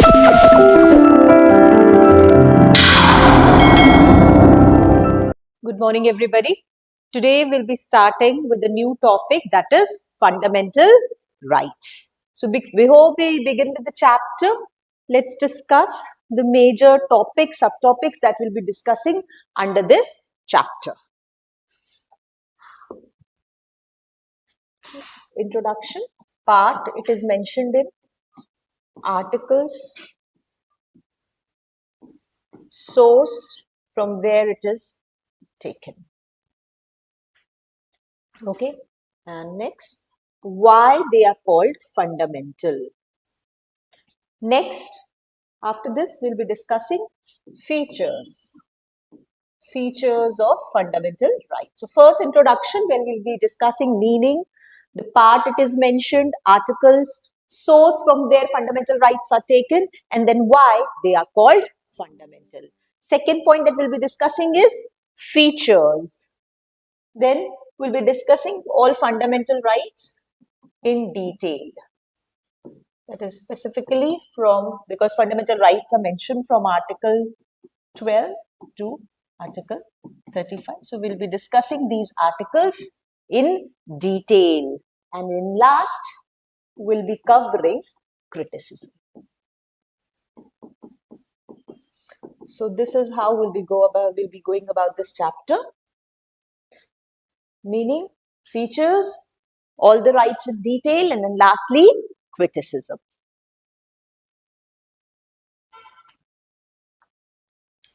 Good morning, everybody. Today we'll be starting with a new topic, that is fundamental rights. So before we begin with the chapter, let's discuss the major topics, subtopics that we'll be discussing under this chapter. This introduction part, it is mentioned in articles, source from where it is taken. Okay, and next, why they are called fundamental. Next, after this, we'll be discussing features of fundamental rights. So first introduction, where we'll be discussing meaning, the part it is mentioned, articles, source from where fundamental rights are taken, and then why they are called fundamental. Second point that we'll be discussing is features. Then we'll be discussing all fundamental rights in detail. That is specifically from, because fundamental rights are mentioned from Article 12 to Article 35. So we'll be discussing these articles in detail. And in last, we'll be covering criticism. So this is how we'll be going about this chapter. Meaning, features, all the rights in detail, and then lastly, criticism.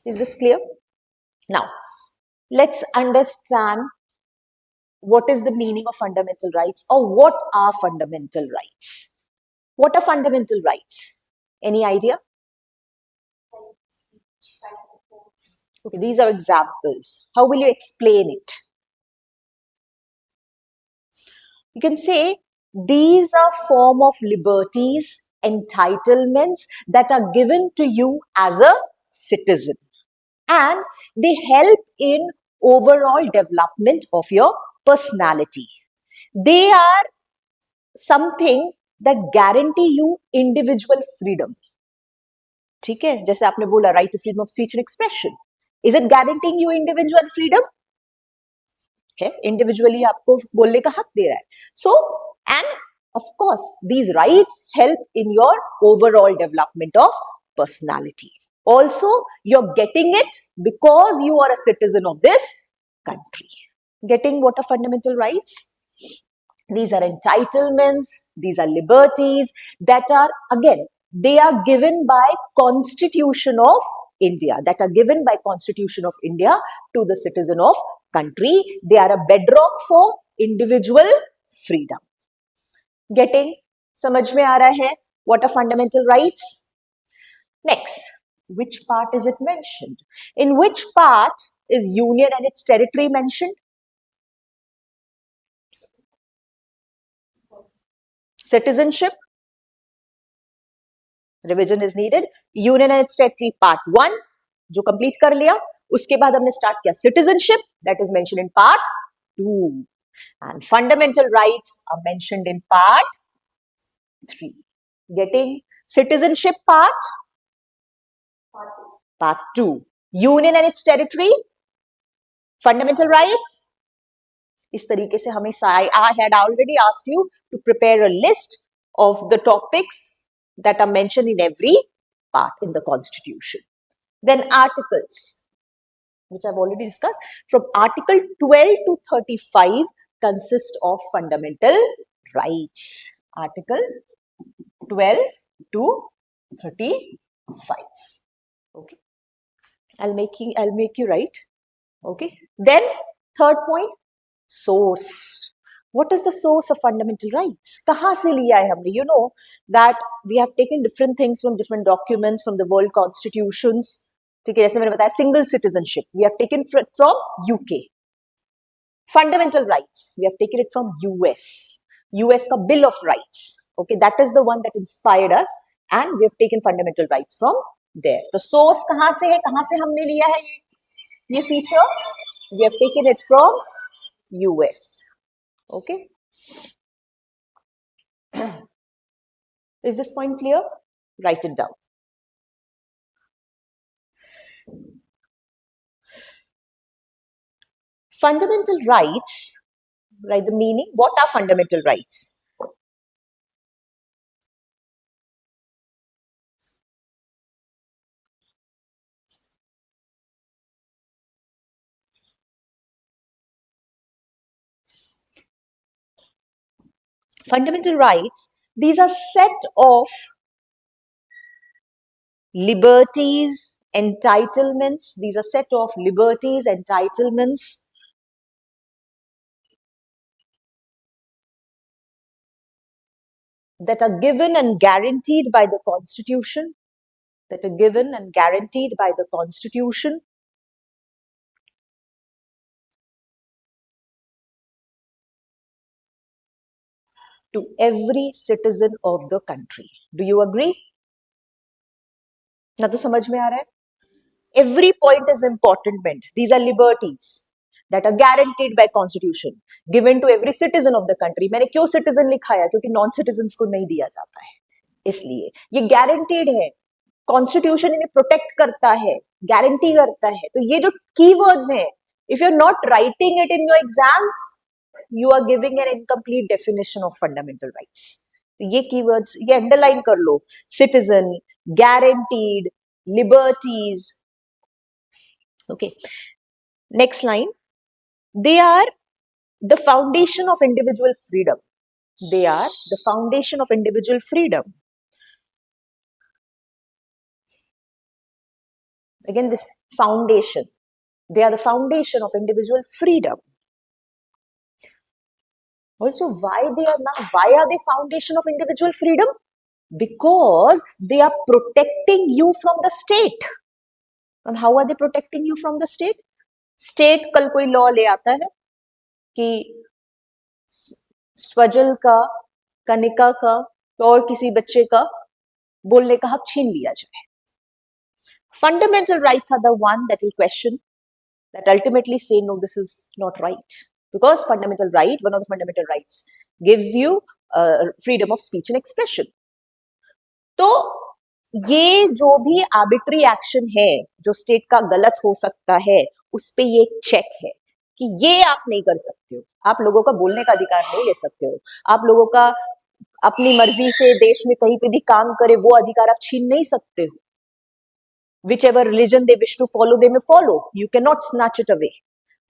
Is this clear? Now, let's understand what is the meaning of fundamental rights, or what are fundamental rights. What are fundamental rights? Any idea? Okay, these are examples. How will you explain it? You can say these are form of liberties, entitlements that are given to you as a citizen, and they help in overall development of your personality. They are something that guarantee you individual freedom. ठीक है, जैसे आपने बोला right to freedom of speech and expression. Is it guaranteeing you individual freedom? है, individually आपको बोलने का हक दे रहा है. So, and of course, these rights help in your overall development of personality. Also, you're getting it because you are a citizen of this country. Getting what are fundamental rights? These are entitlements, these are liberties that are, again, they are given by Constitution of India, that are given by Constitution of India to the citizen of country. They are a bedrock for individual freedom. Getting? समझ में आ रहा है? What are fundamental rights? Next, which part is it mentioned? In which part is union and its territory mentioned? Citizenship. Revision is needed. Union and its territory part 1, जो complete कर लिया. उसके बाद हमने start किया citizenship, that is mentioned in part 2. And fundamental rights are mentioned in part 3. Getting? Citizenship part? Part 2. Union and its territory? Fundamental rights? इस तरीके से हमें I had already asked you to prepare a list of the topics that are mentioned in every part in the Constitution. Then articles, which I've already discussed, from Article 12 to 35 consist of fundamental rights. Article 12 to 35. Okay. I'll make you write. Okay. Then third point, source. What is the source of fundamental rights? कहाँ से लिया है हमने? You know that we have taken different things from different documents, from the world constitutions. ठीक है, जैसे मैंने बताया single citizenship, we have taken from UK. Fundamental rights, we have taken it from US. US का Bill of Rights. Okay, that is the one that inspired us, and we have taken fundamental rights from there. तो source कहाँ से है? कहाँ से हमने लिया है ये feature? We have taken it from US. Okay. Is this point clear? Write it down. Fundamental rights, right? The meaning, what are fundamental rights? Fundamental rights, these are set of liberties, entitlements. These are set of liberties, entitlements that are given and guaranteed by the Constitution, that are given and guaranteed by the Constitution to every citizen of the country. Do you agree? ना तो समझ में आ रहा है? Every point is important meant. These are liberties that are guaranteed by constitution given to every citizen of the country. मैंने क्यों citizen लिखा है? क्योंकि non citizens को नहीं दिया जाता है, इसलिए ये guaranteed है. कॉन्स्टिट्यूशन इन्हें प्रोटेक्ट करता है, गारंटी करता है. तो ये जो कीवर्ड्स हैं, if you are not writing it in your exams, you are giving an incomplete definition of fundamental rights. ये कीवर्ड्स ये अंडरलाइन कर लो. Citizen, guaranteed, liberties. Okay, next line. They are the foundation of individual freedom. They are the foundation of individual freedom. Again, this foundation. They are the foundation of individual freedom. Also, why are they foundation of individual freedom? Because they are protecting you from the state. And how are they protecting you from the state? State कल कोई law ले आता है कि स्वजल का, कनिका का और किसी बच्चे का बोलने का हक छीन लिया जाए. Fundamental rights are the one that will question, that ultimately say no, this is not right. Because fundamental right, one of the fundamental rights, gives you freedom of speech and expression. तो ये जो भी arbitrary action है जो state का गलत हो सकता है, उस पे ये चेक है कि ये आप नहीं कर सकते हो. आप लोगों का बोलने का अधिकार नहीं ले सकते हो. आप लोगों का अपनी मर्जी से देश में कहीं पे भी काम करे वो अधिकार आप छीन नहीं सकते हो. Whichever religion they wish to follow, they may follow. You cannot snatch it away.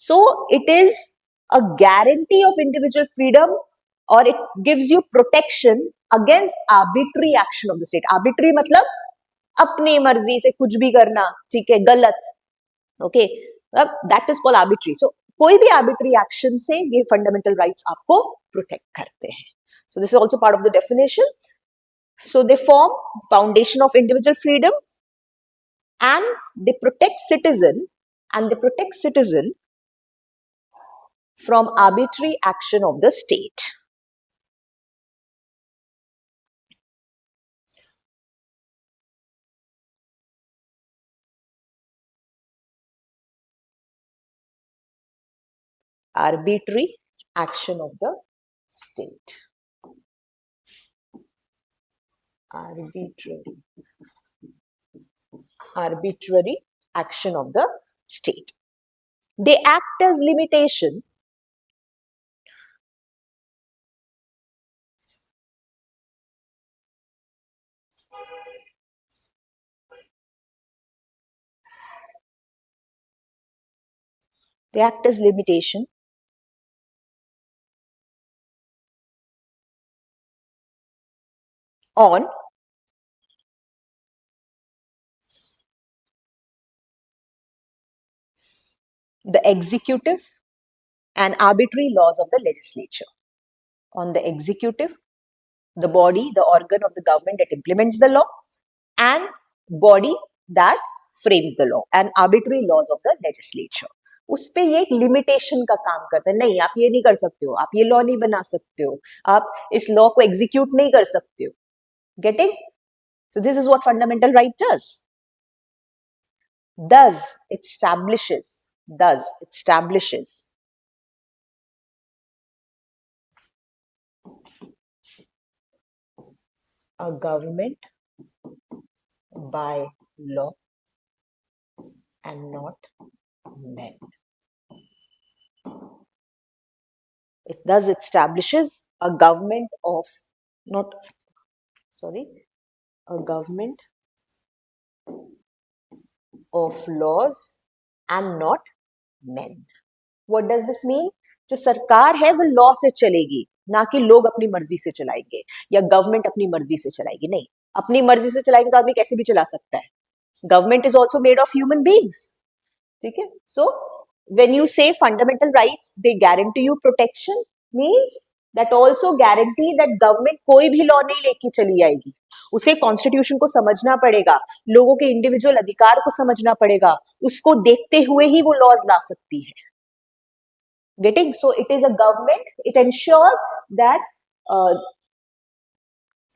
So it is a guarantee of individual freedom, or it gives you protection against arbitrary action of the state. Arbitrary मतलब अपनी मर्जी से कुछ भी करना, ठीक है, गलत. Okay, that is called arbitrary. So कोई भी आर्बिट्री एक्शन से ये फंडामेंटल राइट्स आपको प्रोटेक्ट करते हैं. So this is also part of the definition. So they form foundation of individual freedom, and they protect citizen from arbitrary action of the state. Arbitrary action of the state. Arbitrary action of the state. They act as limitation on the executive and arbitrary laws of the legislature. On the executive, the body, the organ of the government that implements the law, and body that frames the law, and arbitrary laws of the legislature. उस पे ये एक limitation का काम करता है. नहीं, आप ये नहीं कर सकते हो, आप ये लॉ नहीं बना सकते हो, आप इस लॉ को एग्जीक्यूट नहीं कर सकते हो. Getting? So this is what fundamental right does. Thus it establishes a government by law and not men. It thus establishes a government of, not, sorry, a government of laws and not men. What does this mean? जो सरकार है वो law से चलेगी, ना कि लोग अपनी मर्जी से चलाएंगे या गवर्नमेंट अपनी मर्जी से चलाएगी. नहीं, अपनी मर्जी से चलाएंगे तो आदमी कैसे भी चला सकता है. Government is also made of human beings. ठीक है. सो when you say fundamental rights they guarantee you protection, means that also guarantee that government कोई भी लॉ नहीं लेके चली आएगी. उसे कॉन्स्टिट्यूशन को समझना पड़ेगा, लोगों के इंडिविजुअल अधिकार को समझना पड़ेगा, उसको देखते हुए ही वो लॉज ला सकती है. Getting? So it is a government, it ensures that uh,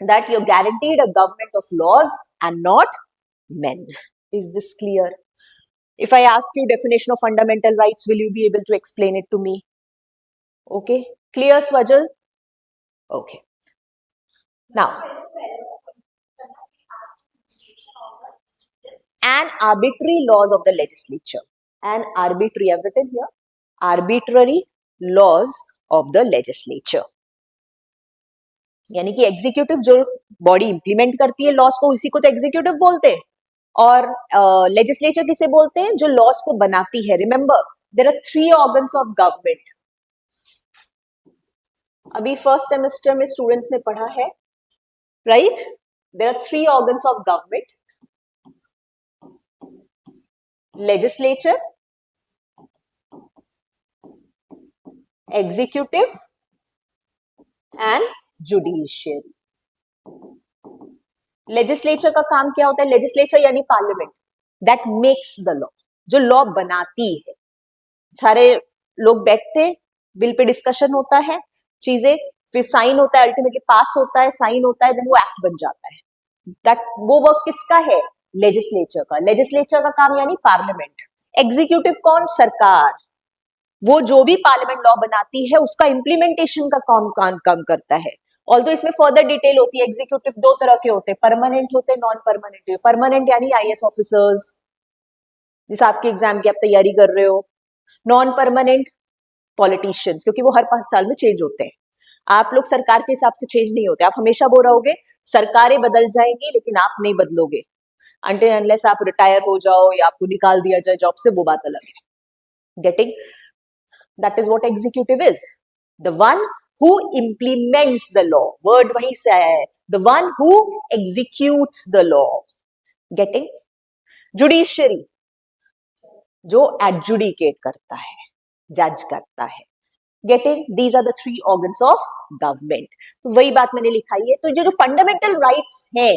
that you're guaranteed a government of laws and not men. Is this clear? If I ask you definition of fundamental rights, will you be able to explain it to me? Okay, clear, Swajal? Okay. Now, and arbitrary laws of the legislature. And arbitrary, I've written here, arbitrary laws of the legislature. यानी कि executive जो body implement करती है loss को, उसी को तो executive बोलते हैं. और लेजिस्लेचर किसे बोलते हैं? जो लॉस को बनाती है. Remember, there are 3 organs of government. अभी फर्स्ट सेमेस्टर में स्टूडेंट्स ने पढ़ा है, right? There are 3 organs of government: legislature, executive and judiciary. Legislature का काम क्या होता है? लेजिस्लेचर यानी parliament, that makes the law, जो लॉ बनाती है. सारे लोग बैठते, बिल पे डिस्कशन होता है, चीजें फिर साइन होता है, अल्टीमेटली पास होता है, साइन होता है, देन वो एक्ट बन जाता है. दैट वो वर्क किसका है? लेजिस्लेचर का. लेजिस्लेचर का काम यानी पार्लियामेंट. एग्जीक्यूटिव कौन? सरकार. वो जो भी पार्लियामेंट लॉ बनाती है उसका इंप्लीमेंटेशन का काम करता है. ऑल्दो इसमें फर्दर डिटेल होती है. एग्जीक्यूटिव 2 तरह के होते हैं, परमानेंट होते हैं, नॉन परमानेंट. परमानेंट यानी आईएएस ऑफिसर्स, जिस आपके एग्जाम की आप तैयारी कर रहे हो. नॉन परमानेंट पॉलिटिशियंस, क्योंकि वो हर 5 साल में चेंज होते हैं. आप लोग सरकार के हिसाब से चेंज नहीं होते. आप हमेशा वो रहोगे, सरकारें बदल जाएंगी लेकिन आप नहीं बदलोगे. अनटिल अनलेस आप रिटायर हो जाओ या आपको निकाल दिया जाए जॉब से, वो बात अलग है. Getting? That is what executive is. The one who implements the law. Word वही से आया है. The one who executes the law. Getting? Judiciary, जो adjudicate करता है, जज करता है. Getting? These are the 3 organs of government. तो वही बात मैंने लिखाई है. तो ये जो fundamental rights है,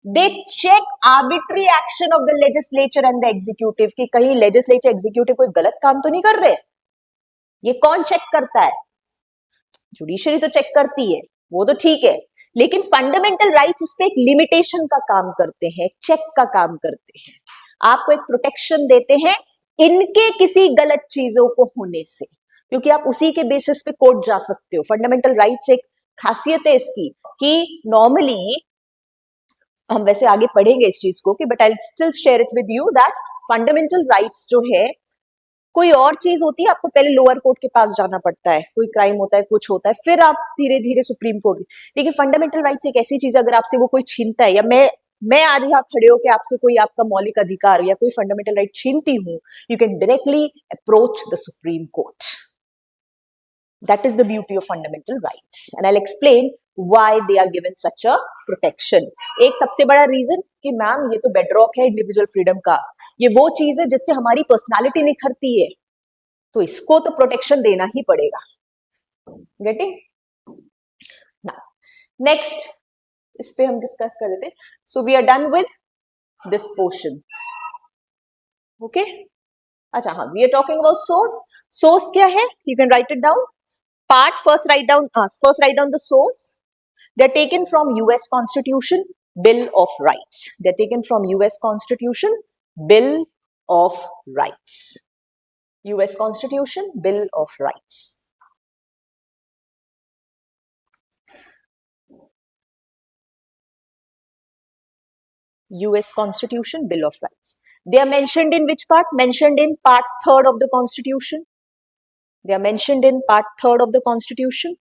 they check arbitrary action of the legislature and the executive, कि कहीं legislature executive कोई गलत काम तो नहीं कर रहे. ये कौन चेक करता है? जुडिशरी तो चेक करती है, वो तो ठीक है, लेकिन फंडामेंटल राइट्स उस पर एक लिमिटेशन का काम करते हैं, चेक का काम करते हैं. आपको एक प्रोटेक्शन देते हैं इनके किसी गलत चीजों को होने से, क्योंकि आप उसी के बेसिस पे कोर्ट जा सकते हो. फंडामेंटल राइट्स एक खासियत है इसकी कि नॉर्मली हम वैसे आगे पढ़ेंगे इस चीज को, कि but I still share it with you that fundamental rights जो है, कोई और चीज होती है, आपको पहले लोअर कोर्ट के पास जाना पड़ता है, कोई क्राइम होता है, कुछ होता है, फिर आप धीरे धीरे सुप्रीम कोर्ट. लेकिन फंडामेंटल राइट्स एक ऐसी चीज है, अगर आपसे वो कोई छीनता है, या मैं आज यहाँ खड़े हो के आपसे कोई आपका मौलिक अधिकार या कोई फंडामेंटल राइट छीनती हूँ, you can directly approach the supreme court. That is the beauty of fundamental rights, and I'll explain why they are given such a protection. एक सबसे बड़ा रीजन कि मैम ये तो बेडरॉक है इंडिविजुअल फ्रीडम का, ये वो चीज है जिससे हमारी पर्सनालिटी निखरती है, तो इसको तो प्रोटेक्शन देना ही पड़ेगा. गेटिंग? नेक्स्ट इस पे हम डिस्कस कर रहे थे. So we are done with this portion. Okay, अच्छा हाँ, we are talking about source. Source क्या है? You can write it down. Part, first write down the source. They're taken from US Constitution, Bill of Rights. They're taken from US Constitution, Bill of Rights. US Constitution, Bill of Rights. US Constitution, Bill of Rights. They are mentioned in which part? Mentioned in part 3rd of the Constitution. They are mentioned in part 3rd of the Constitution.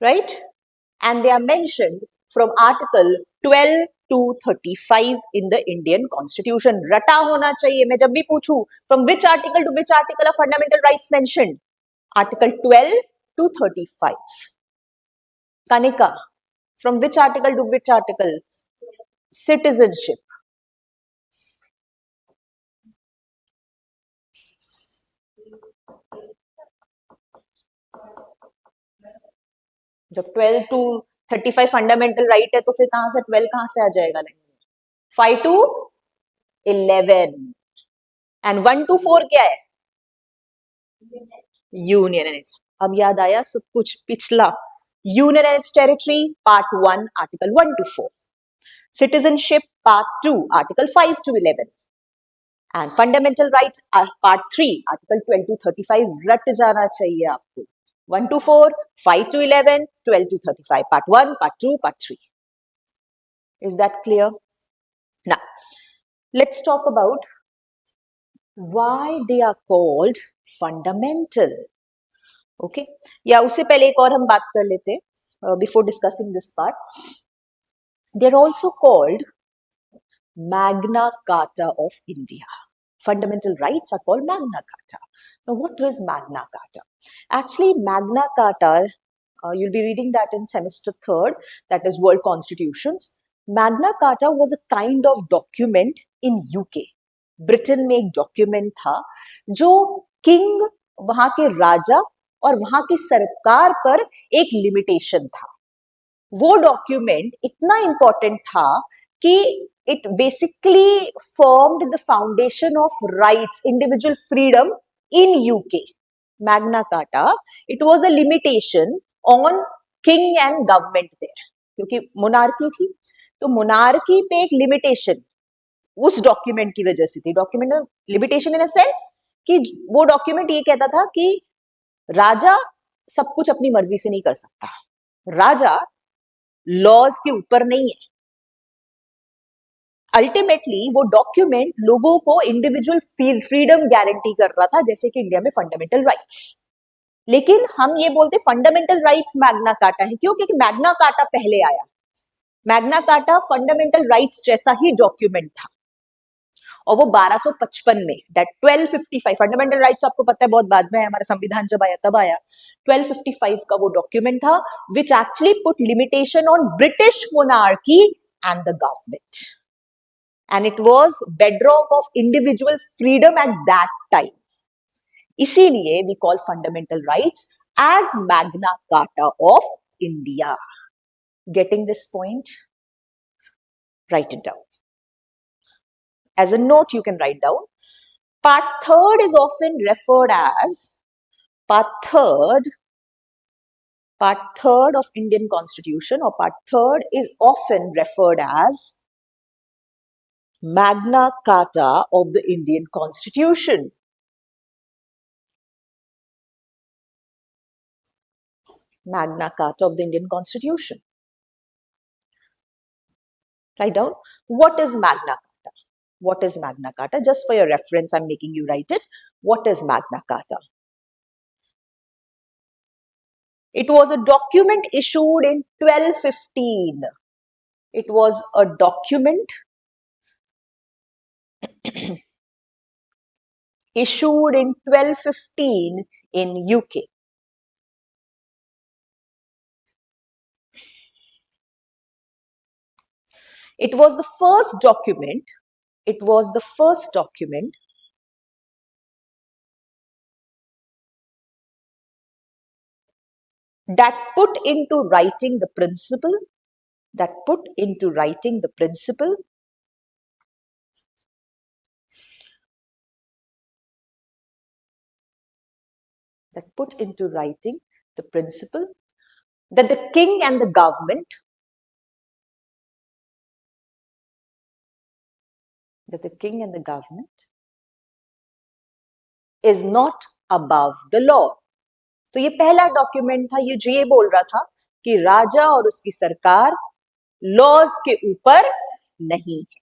Right? And they are mentioned from Article 12 to 35 in the Indian Constitution. रटा होना चाहिए. मैं जब भी पूछूं, from which article to which article are fundamental rights mentioned? Article 12 to 35. Kanika, from which article to which article? Citizenship. जब 12 to 35 fundamental right है तो फिर कहां से 12 कहां से आ जाएगा? नहीं, 5 to 11 एंड 1 to 4 क्या है? Union and it's. अब याद आया सब कुछ पिछला. Union and it's territory part 1 article 1 to 4. Citizenship part 2 article 5 to 11 and fundamental rights part 3 article 12 to 35. रट जाना चाहिए आपको. 1 to 4, 5 to 11, 12 to 35. Part 1, Part 2, Part 3. Is that clear? Now, let's talk about why they are called fundamental. Okay? या उससे पहले एक और हम बात कर लेते before discussing this part. They're also called Magna Carta of India. Fundamental rights are called Magna Carta. Now, what is Magna Carta? Actually, Magna Carta, you'll be reading that in semester 3rd, that is World Constitutions. Magna Carta was a kind of document in UK. Britain में एक document था जो king, वहां के राजा और वहां की सरकार पर एक लिमिटेशन था. वो डॉक्यूमेंट इतना इंपॉर्टेंट था कि it basically formed the foundation of rights, individual freedom in UK. Magna Carta, it was a limitation on king and government there. क्योंकि मोनार्की थी, तो मोनार्की पे एक लिमिटेशन उस डॉक्यूमेंट की वजह से थी. Document limitation in a sense कि वो डॉक्यूमेंट ये कहता था कि राजा सब कुछ अपनी मर्जी से नहीं कर सकता. राजा लॉज के ऊपर नहीं है. अल्टीमेटली वो डॉक्यूमेंट लोगों को इंडिविजुअल फ्रीडम गारंटी कर रहा था, जैसे कि इंडिया में फंडामेंटल राइट्स. लेकिन हम ये बोलते फंडामेंटल राइट्स मैग्ना कार्टा है. क्यों? क्योंकि मैग्ना कार्टा पहले आया. मैग्ना कार्टा फंडामेंटल राइट्स जैसा ही डॉक्यूमेंट था और वो 1255 में, दैट 1255 फंडामेंटल राइट्स आपको पता है बहुत बाद में, हमारा संविधान जब आया तब आया. 1255 का वो डॉक्यूमेंट था which actually put limitation on British monarchy and the government. And it was bedrock of individual freedom at that time. इसीलिए we call fundamental rights as Magna Carta of India. Getting this point? Write it down. As a note, you can write down. Part 3rd is often referred as Part 3rd of Indian Constitution, or Part 3rd is often referred as Magna Carta of the Indian Constitution. Magna Carta of the Indian Constitution. Write down, what is Magna Carta? What is Magna Carta? Just for your reference, I'm making you write it. What is Magna Carta? It was a document issued in 1215. It was a document issued in 1215 in UK. It was the first document, that put into writing the principle, that put into writing the principle that the king and the government is not above the law. तो ये पहला document था, ये जो ये बोल रहा था कि राजा और उसकी सरकार लॉज के ऊपर नहीं है.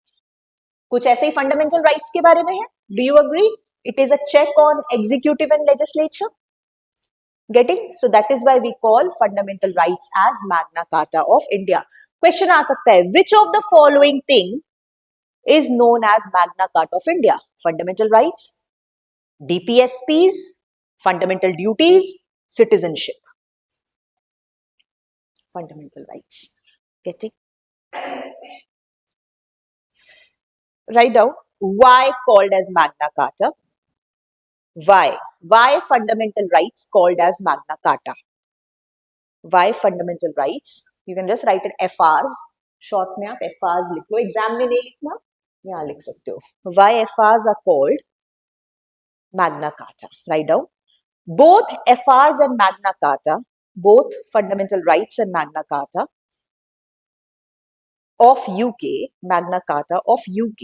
कुछ ऐसे ही फंडामेंटल राइट्स के बारे में है. Do you agree? It is a check on executive and legislature. Getting? So that is why we call fundamental rights as Magna Carta of India. Question आ सकता है, which of the following thing is known as Magna Carta of India? Fundamental rights, DPSPs, fundamental duties, citizenship. Fundamental rights. Getting? Write down why called as Magna Carta. Why? Why fundamental rights called as Magna Carta? Why fundamental rights? You can just write it FRs. Short में आप FRs लिख लो. Exam में नहीं लिखना, यहाँ लिख सकते हो. Why FRs are called Magna Carta? Write down. Both FRs and Magna Carta, both fundamental rights and Magna Carta of UK, Magna Carta of UK,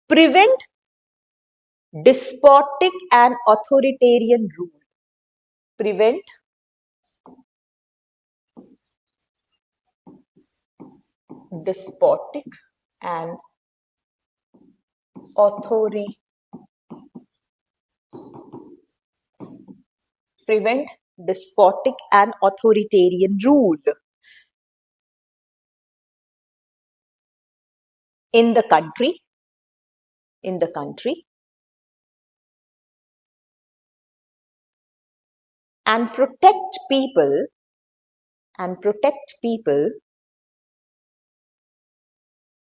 prevent despotic and authoritarian rule. Prevent despotic and prevent despotic and authoritarian rule in the country and protect people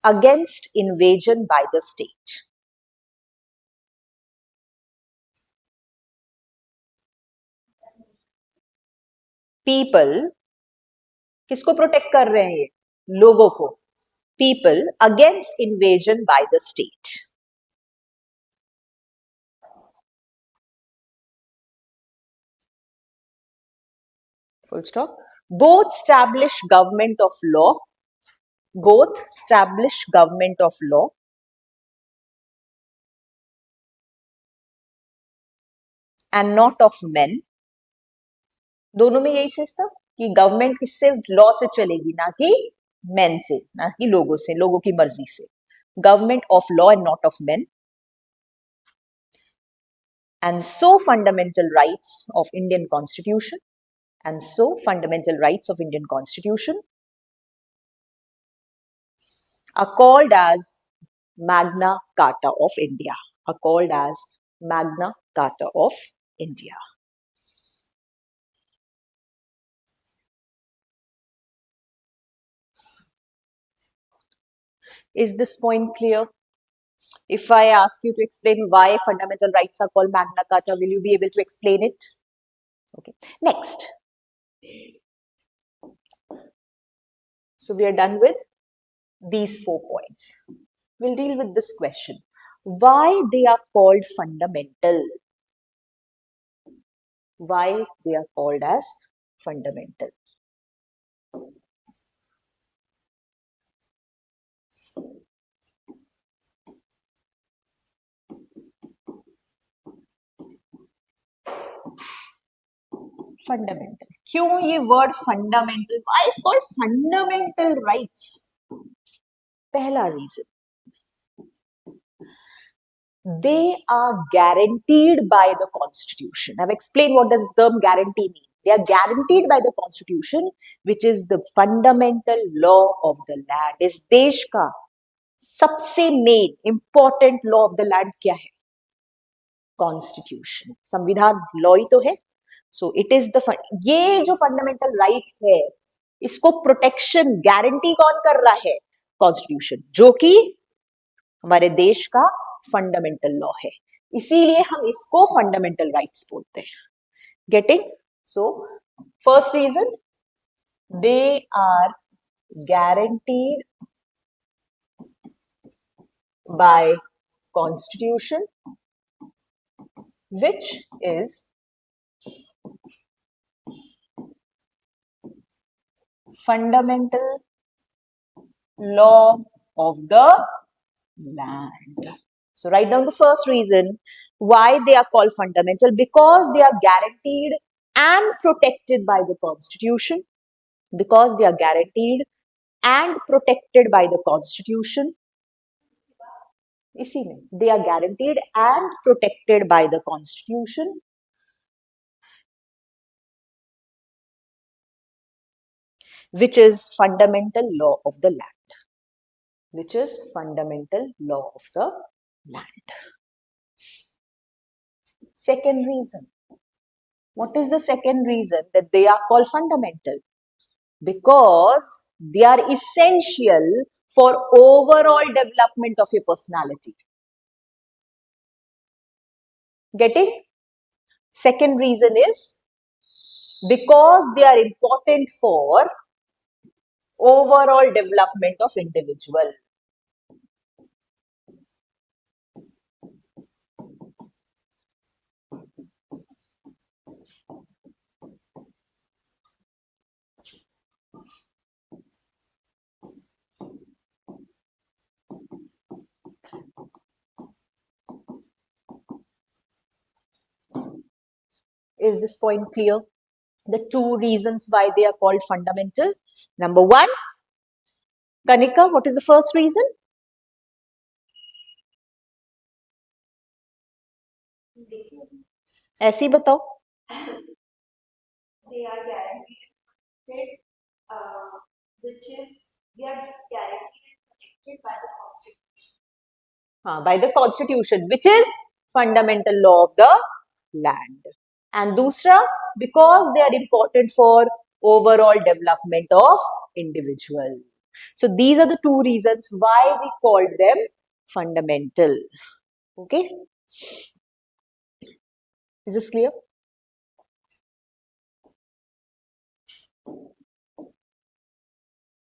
against invasion by the state. People किसको protect कर रहे हैं? ये लोगों को. People against invasion by the state. Full stop. Both establish government of law. Both establish government of law and not of men. दोनों में यही चीज था कि गवर्नमेंट किससे? लॉ से चलेगी, ना कि मेन से, ना कि लोगों से, लोगों की मर्जी से. Government of law and not of main. And so fundamental rights of Indian Constitution are called as Magna Carta of India. Are called as Magna Carta of India. Is this point clear? If I ask you to explain why fundamental rights are called Magna Carta, will you be able to explain it? Okay. Next. So we are done with these 4 points. We'll deal with this question. Why they are called fundamental? Why they are called as fundamental? Fundamental. क्यों ये word fundamental? Why is called fundamental rights? पहला reason. They are guaranteed by the Constitution. I've explained what does the term guarantee mean. They are guaranteed by the Constitution, which is the fundamental law of the land. इस देश का सबसे main important law of the land क्या है? Constitution. संविधान law ही तो है. So it is the ये जो fundamental right है, इसको protection guarantee कौन कर रहा है? Constitution, जो कि हमारे देश का फंडामेंटल लॉ है. इसीलिए हम इसको फंडामेंटल राइट्स बोलते हैं. Getting? So first reason, they are guaranteed by Constitution, which is fundamental law of the land. So write down the first reason why they are called fundamental, because they are guaranteed and protected by the Constitution. Because they are guaranteed and protected by the Constitution. इसी में they are guaranteed and protected by the Constitution, which is fundamental law of the land. Which is fundamental law of the land. Second reason. What is the second reason that they are called fundamental? Because they are essential for overall development of your personality. Getting? Second reason is because they are important for overall development of individual. Is this point clear? The two reasons why they are called fundamental. Number one, Kanika, what is the first reason? ऐसे ही बताओ. They are guaranteed, which is they are guaranteed and protected by the Constitution. By the Constitution, which is fundamental law of the land. And दूसरा, because they are important for overall development of individual. So these are the two reasons why we called them fundamental. Okay? Is this clear?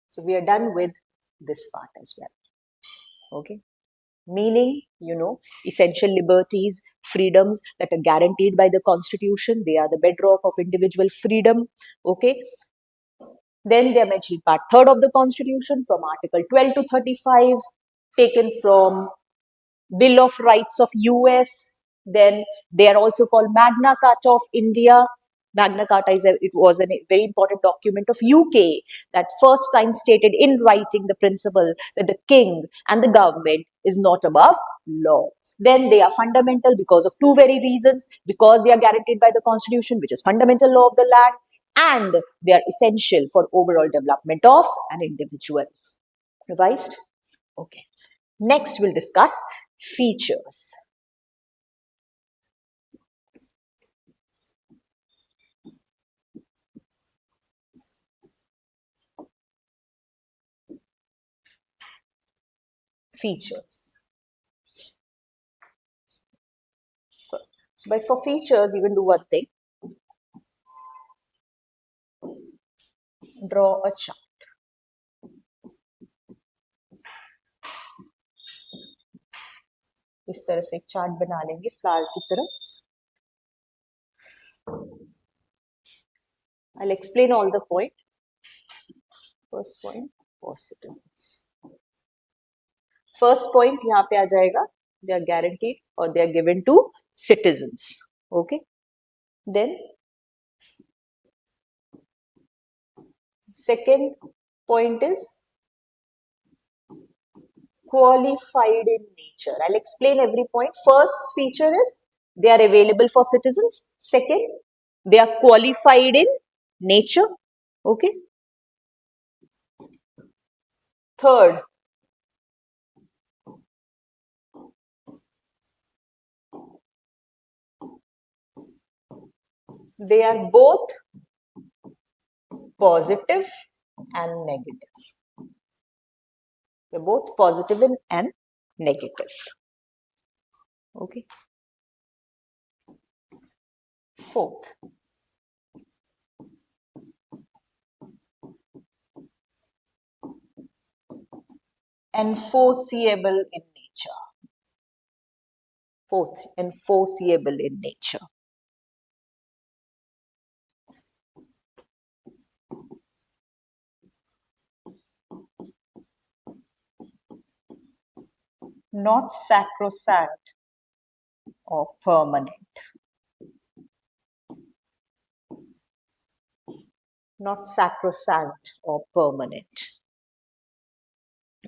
So we are done with this part as well. Okay? Meaning, essential liberties, freedoms that are guaranteed by the Constitution. They are the bedrock of individual freedom. Okay? Then they are mentioned in part 3rd of the Constitution from Article 12 to 35, taken from Bill of Rights of US. Then they are also called Magna Carta of India. Magna Carta it was a very important document of UK that first time stated in writing the principle that the king and the government is not above law. Then they are fundamental because of two very reasons: because they are guaranteed by the Constitution, which is fundamental law of the land, and they are essential for overall development of an individual. Revised? Okay. Next, we'll discuss features. Features. So, for features, you can do one thing. Draw a chart. इस तरह से एक chart बना लेंगे flower की तरह. I'll explain all the point. First point for citizens. First point यहाँ पे आ जाएगा. They are guaranteed or they are given to citizens. Okay. Then second point is qualified in nature. I'll explain every point. First feature is they are available for citizens. Second, they are qualified in nature. Okay. Third, they are both positive and negative. They're both positive and negative. Okay. Fourth, enforceable in nature. Fourth, enforceable in nature. not sacrosanct or permanent. Not sacrosanct or permanent.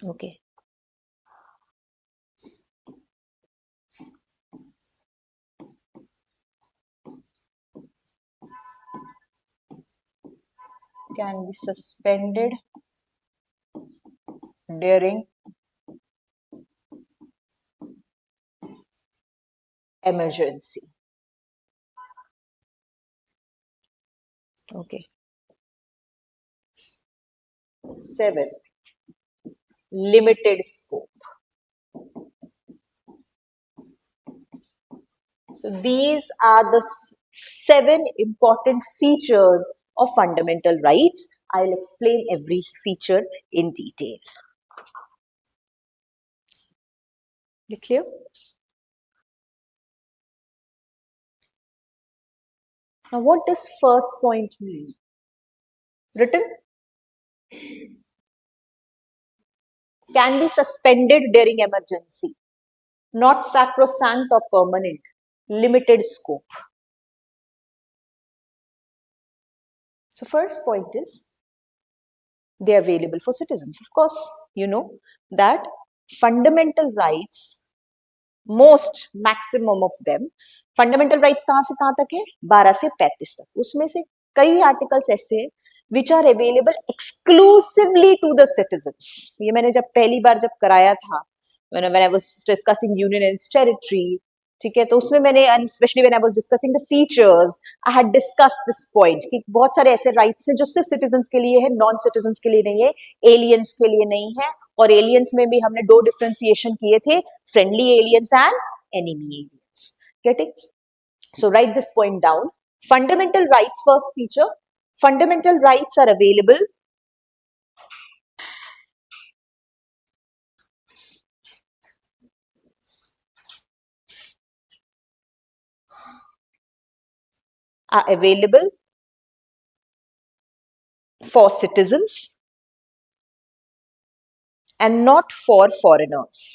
Okay. Can be suspended during emergency. Okay. 7. Limited scope. So these are the 7 important features of fundamental rights. I'll explain every feature in detail. Clear? Now, what does first point mean? Written? Can be suspended during emergency. Not sacrosanct or permanent. Limited scope. So, first point is they are available for citizens. Of course, you know that fundamental rights, most maximum of them, fundamental rights कहां से कहां तक है? 12 से 35 तक. उसमें से कई आर्टिकल्स ऐसे हैं which are available exclusively to the citizens. ये मैंने जब पहली बार जब कराया था, when I was discussing union and its territory, ठीक है, तो उसमें मैंने specially when I was discussing the features I had discussed this point कि बहुत सारे ऐसे राइट्स हैं जो सिर्फ सिटीजन्स के लिए है, नॉन सिटीजन्स के लिए नहीं है, एलियंस के लिए नहीं है. और एलियंस में भी हमने 2 डिफरेंशिएशन किए थे, friendly aliens and enemy aliens. Getting? So write this point down. Fundamental rights, first feature. Fundamental rights are available for citizens and not for foreigners.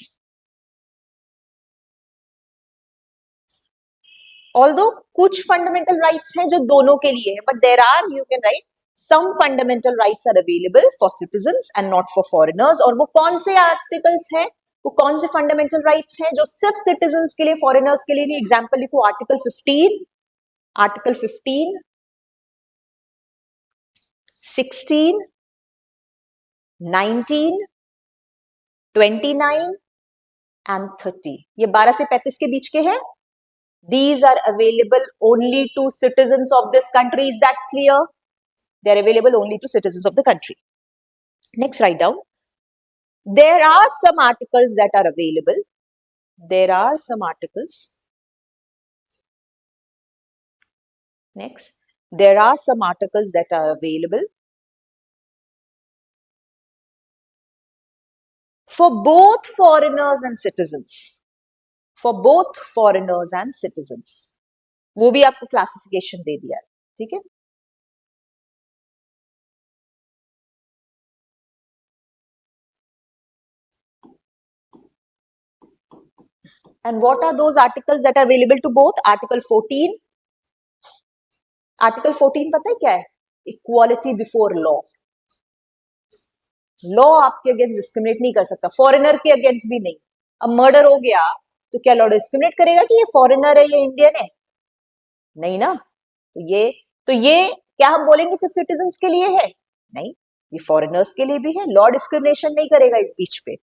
Although कुछ fundamental rights हैं जो दोनों के लिए है, but there are, you can write, some fundamental rights are available for citizens and not for foreigners. और वो कौन से articles हैं, वो कौन से fundamental rights हैं जो सिर्फ citizens के लिए, foreigners के लिए नहीं? Example लिखो, Article 15, Article 15, 16, 19, 29 and 30. ये 12 से 35 के बीच के हैं. These are available only to citizens of this country. Is that clear? They are available only to citizens of the country. Next, write down. There are some articles that are available. There are some articles. Next, there are some articles that are available for both foreigners and citizens. For both foreigners and citizens. वो भी आपको classification दे दिया है, ठीक है? And what are those articles that are available to both? Article 14. Article 14 पता है क्या है? Equality before law. लॉ आपके अगेंस्ट डिस्क्रिमिनेट नहीं कर सकता, फॉरेनर के अगेंस्ट भी नहीं. अब मर्डर हो गया तो क्या लॉ डिस्क्रिमिनेट करेगा कि ये फॉरेनर है, ये इंडियन है? नहीं ना. तो ये क्या हम बोलेंगे सिर्फ सिटीजन्स के लिए है? नहीं, ये फॉरेनर्स के लिए भी है. लॉ डिस्क्रिमिनेशन नहीं करेगा इस बीच पे.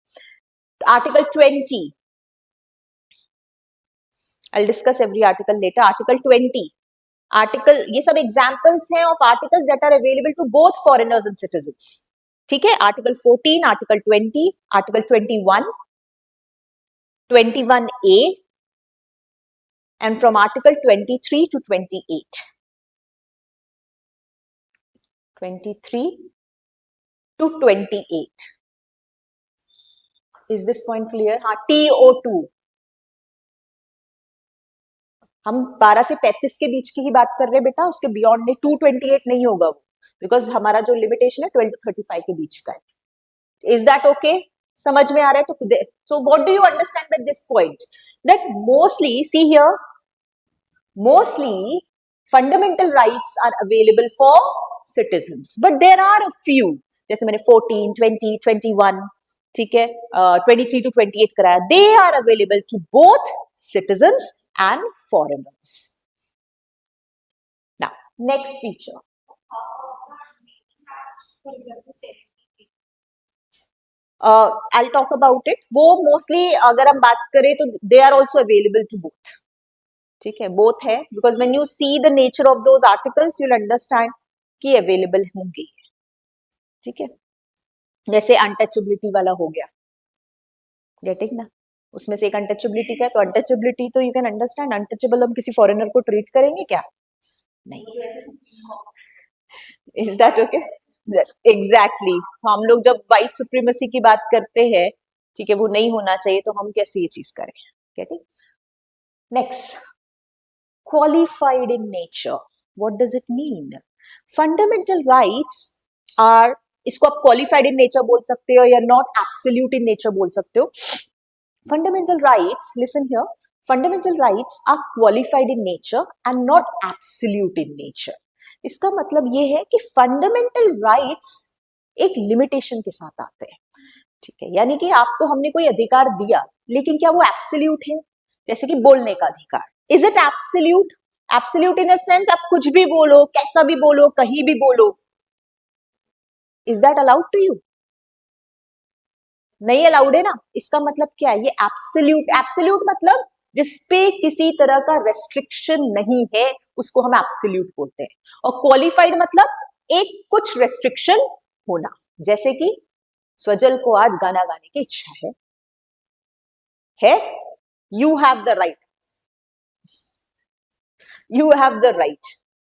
Article 20, I'll discuss every article later. Article 20, article, ये सब एग्जाम्पल्स हैं of articles that are available to both foreigners and citizens. ठीक है? Article 14, article 20, article 21, 21A and from article 23 to 28. 23 to 28. Is this point clear? हाँ, TO2. हम 12 से 35 के बीच की ही बात कर रहे हैं बेटा, उसके बियॉन्ड नहीं. 228 नहीं होगा वो, बिकॉज हमारा जो लिमिटेशन है 12 to 35 के बीच का है. Is that okay? समझ में आ रहा है? तो so what do you understand by this point? That mostly, see here, mostly fundamental rights are available for citizens, but there are a few, जैसे मैंने 14, 20, 21, ठीक है, 23 to 28 कराया, they are available to both citizens and foreigners. Now, next feature. For example, say, I'll talk about it. वो mostly अगर हम बात करें तो they are also available to both. ठीक है, both है, because when you see the nature of those articles, you'll understand कि available होंगे. ठीक है, जैसे अनटचेबिलिटी वाला हो गया, गेटिंग ना, उसमें से एक अनटचेबिलिटी का है, तो अनटचेबिलिटी तो यू कैन अंडरस्टैंड, अनटचेबल हम किसी फॉरेनर को ट्रीट करेंगे क्या? नहीं. Is that okay? एग्जैक्टली. हम लोग जब वाइट सुप्रीमेसी की बात करते हैं, ठीक है, वो नहीं होना चाहिए, तो हम कैसे ये चीज करें? Getting? Next, qualified in nature. What does it mean? Fundamental rights are, इसको आप qualified in nature बोल सकते हो या not absolute in nature बोल सकते हो. Fundamental rights, listen here, fundamental rights are qualified in nature and not absolute in nature. इसका मतलब ये है कि fundamental rights एक limitation के साथ आते हैं. ठीक है, यानी कि आपको हमने कोई अधिकार दिया, लेकिन क्या वो एब्सोल्यूट है? जैसे कि बोलने का अधिकार, is it absolute? Absolute in a sense आप कुछ भी बोलो, कैसा भी बोलो, कहीं भी बोलो, is that allowed to you? नहीं अलाउड है ना. इसका मतलब क्या है? ये एब्सोल्यूट, एब्सोल्यूट मतलब जिसपे किसी तरह का रेस्ट्रिक्शन नहीं है, उसको हम एब्सोल्यूट बोलते हैं. और क्वालिफाइड मतलब एक कुछ रेस्ट्रिक्शन होना, जैसे कि स्वजल को आज गाना गाने की इच्छा है, you have the right, you have the right.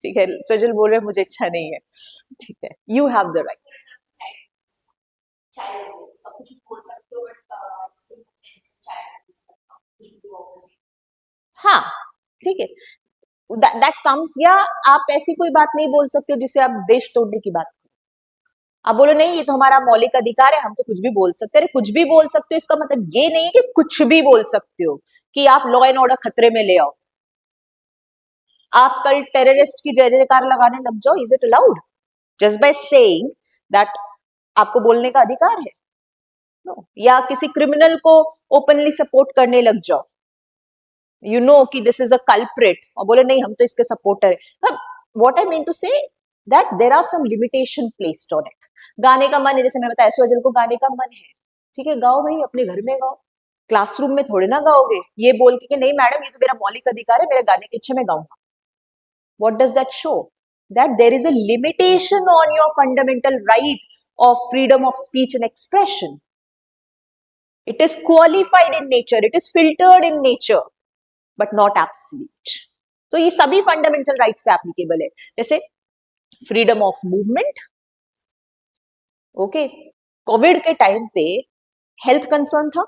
ठीक है, सजल बोल रहे मुझे इच्छा नहीं है, ठीक है, you have the right. Child सब कुछ बोल सकते हो, बट चाइल्ड हाँ, ठीक है, दैट कम्स. या आप ऐसी कोई बात नहीं बोल सकते हो जिसे आप देश तोड़ने की बात करो. आप बोलो नहीं, ये तो हमारा मौलिक अधिकार है, हम तो कुछ भी बोल सकते हैं. कुछ भी बोल सकते हो इसका मतलब ये नहीं है कि कुछ भी बोल सकते हो, कि आप लॉ एंड ऑर्डर खतरे में ले आओ, आप कल टेररिस्ट की जय जयकार लगाने लग जाओ. Is it allowed just by saying that आपको बोलने का अधिकार है? no. या किसी क्रिमिनल को ओपनली सपोर्ट करने लग जाओ, यू नो कि दिस इज अ कल्प्रिट, और बोले नहीं हम तो इसके सपोर्टर है. What I mean to say that there are some limitation placed on it. गाने का मन है, जैसे मैंने बताया स्वजल को गाने का मन है, ठीक है, गाओ भाई, अपने घर में गाओ, क्लासरूम में थोड़े ना गाओगे ये बोल के कि नहीं मैडम ये तो मेरा मौलिक अधिकार है, मेरे गाने की इच्छा में गाऊंगा. What does that show? That there is a limitation on your fundamental right of freedom of speech and expression. It is qualified in nature, it is filtered in nature, but not absolute. तो ये सभी fundamental rights पे applicable है. जैसे freedom of movement. Okay, Covid के time पे health concern था,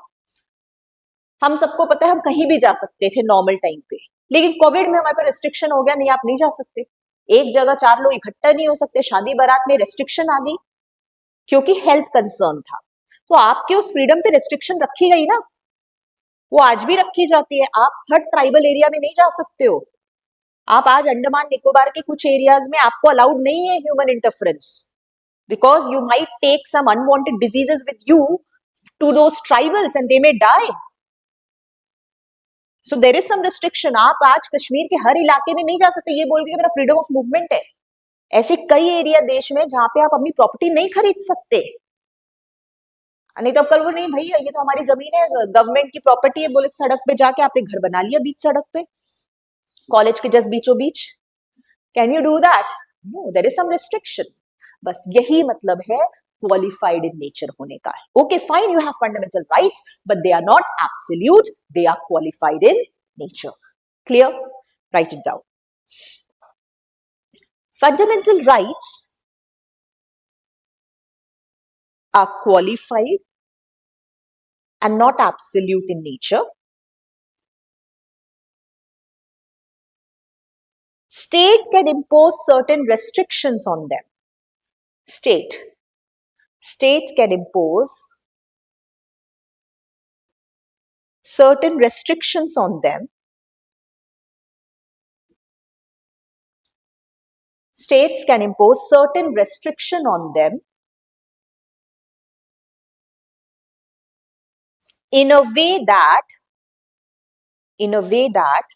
हम सबको पता है हम कहीं भी जा सकते थे नॉर्मल टाइम पे, लेकिन कोविड में हमारे पर रेस्ट्रिक्शन हो गया, नहीं आप नहीं जा सकते, एक जगह चार लोग इकट्ठा नहीं हो सकते, शादी बारात में रेस्ट्रिक्शन आ गई क्योंकि हेल्थ कंसर्न था. तो आपके उस फ्रीडम पे रेस्ट्रिक्शन रखी गई ना, वो आज भी रखी जाती है. आप हर ट्राइबल एरिया में नहीं जा सकते हो. आप आज अंडमान निकोबार के कुछ एरियाज में आपको अलाउड नहीं है human interference, because you might take some unwanted diseases with you to those tribals and they may die. So there is some restriction. आप आज कश्मीर के हर इलाके में नहीं जा सकते ये बोल के मेरा फ्रीडम ऑफ मूवमेंट है. ऐसे कई एरिया देश में जहां पे आप अपनी प्रॉपर्टी नहीं खरीद सकते. नहीं तो कल वो नहीं भैया ये तो हमारी जमीन है, गवर्नमेंट की प्रॉपर्टी है, बोले सड़क पे जाके आपने घर बना लिया बीच सड़क पे, कॉलेज के जस्ट बीचों बीच. Can you do that? No, there is some restriction. बस यही मतलब है क्वालिफाइड इन नेचर होने का. Okay fine, you have fundamental rights but they are not absolute, they are qualified in nature. Clear? Write it down. Fundamental rights are qualified and not absolute in nature. State can impose certain restrictions on them. State can impose certain restrictions on them. States can impose certain restriction on them in a way that in a way that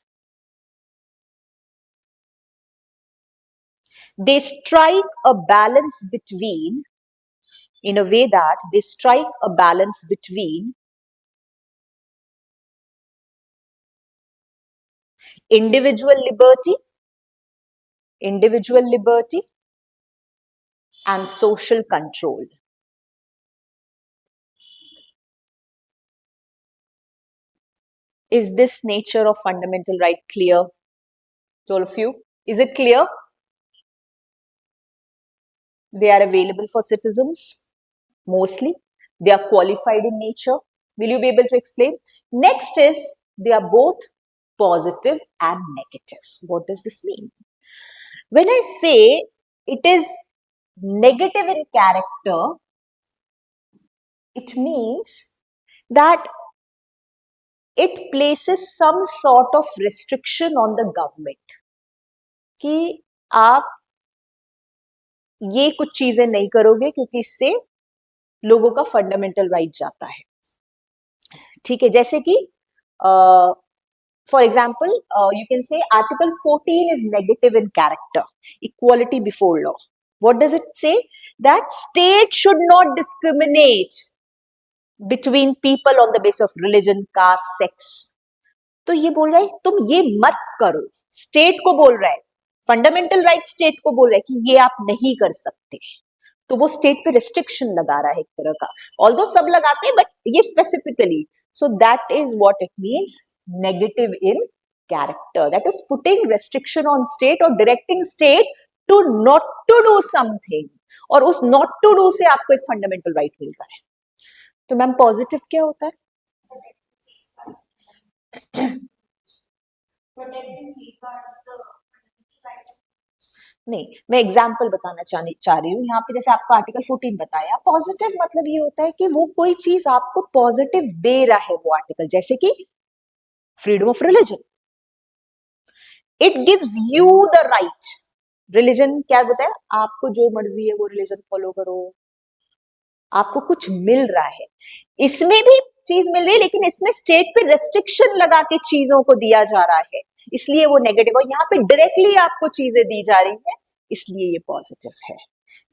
they strike a balance between in a way that they strike a balance between individual liberty individual liberty and social control. Is this nature of fundamental right clear to all of you? Is it clear? They are available for citizens mostly. They are qualified in nature. Will you be able to explain? Next is they are both positive and negative. What does this mean? When I say it is negative in character, it means that it places some sort of restriction on the government कि आप ये कुछ चीजें नहीं करोगे क्योंकि इससे लोगों का फंडामेंटल राइट जाता है. ठीक है, जैसे कि for example you can say article 14 is negative in character, equality before law. What does it say? That state should not discriminate between people on the basis of religion, caste, sex. तो ये बोल रहा है तुम ये मत करो. State को बोल रहा है, फंडामेंटल राइट स्टेट को बोल रहा है कि ये आप नहीं कर सकते. तो वो स्टेट पे रिस्ट्रिक्शन लगा रहा है एक तरह का. ऑल्दो सब लगाते हैं बट ये स्पेसिफिकली. So that is what it means negative in character. That is putting restriction on state और directing state to not to do something. और उस नॉट टू डू से आपको एक फंडामेंटल राइट मिल रहा है. तो मैम पॉजिटिव क्या होता है? Protects and safeguards the fundamental rights. नहीं, मैं एग्जाम्पल बताना चाह रही हूँ यहाँ पे. जैसे आपको आर्टिकल 14 बताया, पॉजिटिव मतलब ये होता है कि वो कोई चीज आपको पॉजिटिव दे रहा है वो आर्टिकल. जैसे कि freedom of religion, it gives you the right. Religion क्या बताया? आपको जो मर्जी है वो रिलीजन फॉलो करो, आपको कुछ मिल रहा है. इसमें भी चीज मिल रही है लेकिन इसमें स्टेट पे रेस्ट्रिक्शन लगा के चीजों को दिया जा रहा है, इसलिए वो नेगेटिव. और यहाँ पे डायरेक्टली आपको चीजें दी जा रही है, इसलिए ये पॉजिटिव है.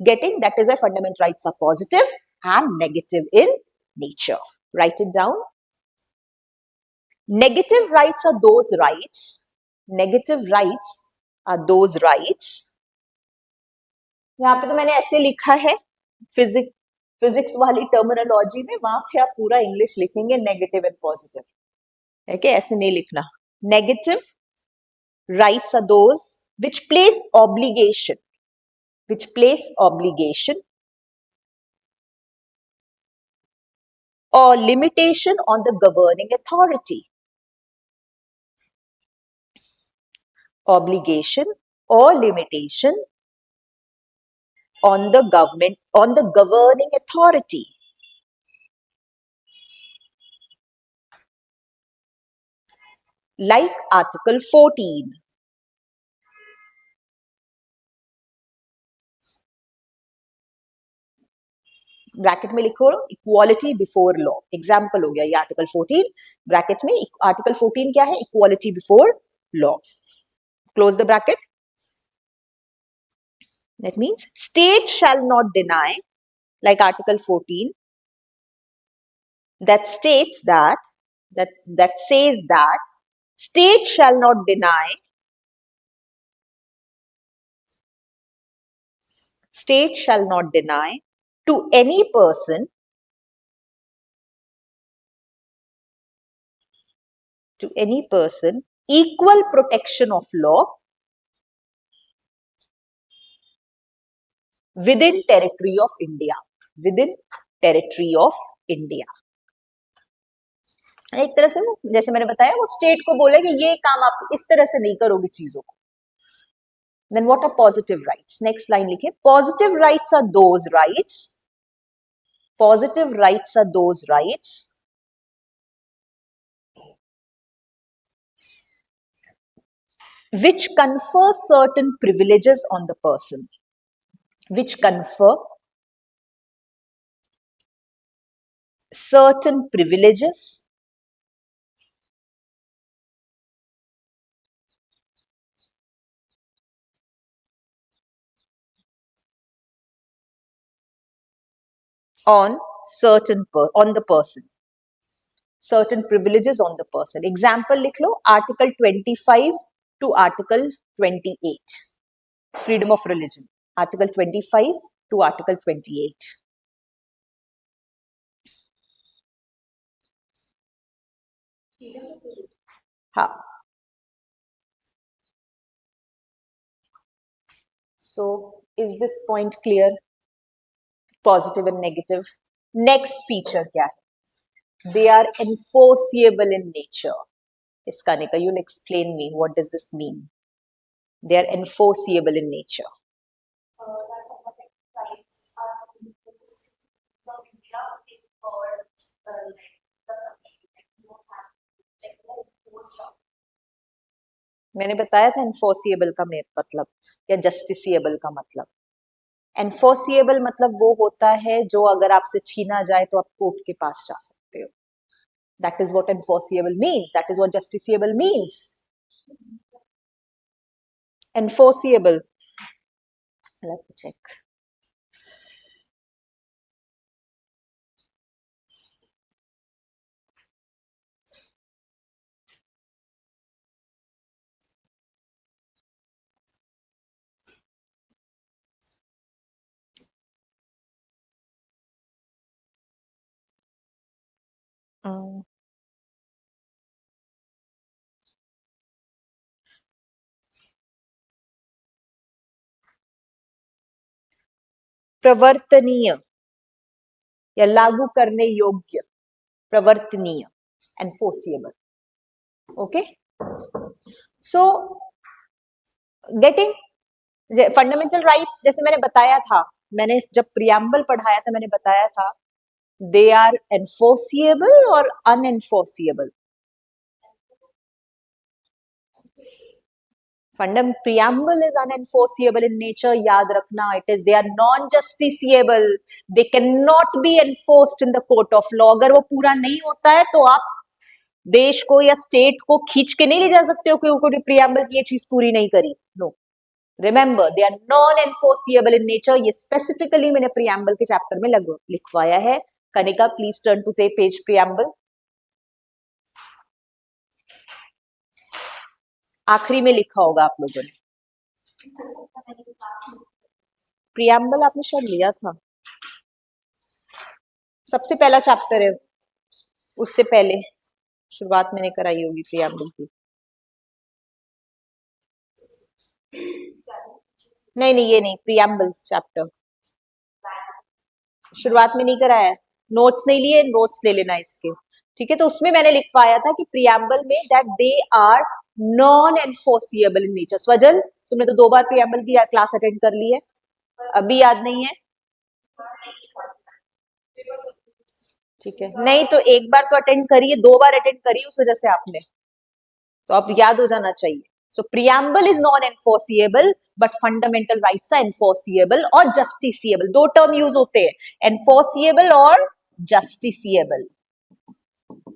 Getting? That is why fundamental rights are positive and negative in nature. Write it down. Negative rights are those rights. Negative rights are those rights. यहाँ पे तो मैंने ऐसे लिखा है फिजिक्स वाली टर्मिनोलॉजी में. वहां पे आप पूरा इंग्लिश लिखेंगे नेगेटिव एंड पॉजिटिव. Okay, ऐसे नहीं लिखना. Negative rights are those which place obligation or limitation on the governing authority. Obligation or limitation on the governing authority. Like Article 14. Bracket में लिखो इक्वालिटी बिफोर लॉ. एग्जाम्पल हो गया ये article 14. Bracket में article 14 क्या है? Equality before law. Close the bracket. That means state shall not deny, like Article 14, that states that says that state shall not deny to any person equal protection of law within territory of India. एक तरह से जैसे मैंने बताया वो state को बोले कि ये काम आप इस तरह से नहीं करोगे चीजों को. Then what are positive rights? Next line लिखिए. Positive rights are those rights which confer certain privileges on the person, which confer certain privileges on on the person, certain privileges on the person. Example लिख लो, article 25 to article 28, freedom of religion, article 25 to article 28. हाँ, so is this point clear? Positive and negative. Next feature क्या है? They are enforceable in nature. Iskanika, you'll explain me what does this mean? They are enforceable in nature. That fundamental rights are imposed from India in or like the country, like you don't have like no enforced on. मैंने बताया था enforceable का मतलब या justiciable का मतलब. Enforceable मतलब वो होता है जो अगर आपसे छीना जाए तो आप कोर्ट के पास जा सकते हो. That is what enforceable means. That is what justiciable means. Enforceable. Let me check. प्रवर्तनीय या लागू करने योग्य, प्रवर्तनीय, enforceable. Okay, so getting fundamental rights, जैसे मैंने बताया था, मैंने जब प्रियम्बल पढ़ाया था मैंने बताया था दे आर एनफोर्सिएबल और अनएनफोर्सिएबल. Preamble is unenforceable in nature, याद रखना. It is, they are non-justiciable, they cannot be enforced in the court of law. अगर वो पूरा नहीं होता है तो आप देश को या स्टेट को खींच के नहीं ले जा सकते हो क्योंकि प्रियम्बल की ये चीज पूरी नहीं करी. No, remember they are non enforceable in nature. ये स्पेसिफिकली मैंने प्रियम्बल के चैप्टर में लिखवाया है. Kanika, please turn to page preamble. आखिरी में लिखा होगा आप लोगों ने. प्रियम्बल आपने शायद लिया था, सबसे पहला चैप्टर है, उससे पहले शुरुआत मैंने कराई होगी प्रियम्बल की. नहीं नहीं, ये नहीं, प्रियम्बल चैप्टर शुरुआत में नहीं कराया. नोट्स नहीं लिए, नोट्स ले लेना इसके. ठीक है, तो उसमें मैंने लिखवाया था कि प्रियम्बल में that they are non enforceable in nature. Swajal, तुमने तो 2 बार प्रियम्बल की क्लास अटेंड कर ली है, अभी याद नहीं है? ठीक है, नहीं तो एक बार तो अटेंड करिए, 2 बार अटेंड करिए उस वजह से आपने, तो अब याद हो जाना चाहिए. So preamble is non-enforceable, but fundamental rights are enforceable और justiciable. 2 टर्म यूज होते हैं, enforceable और justiciable.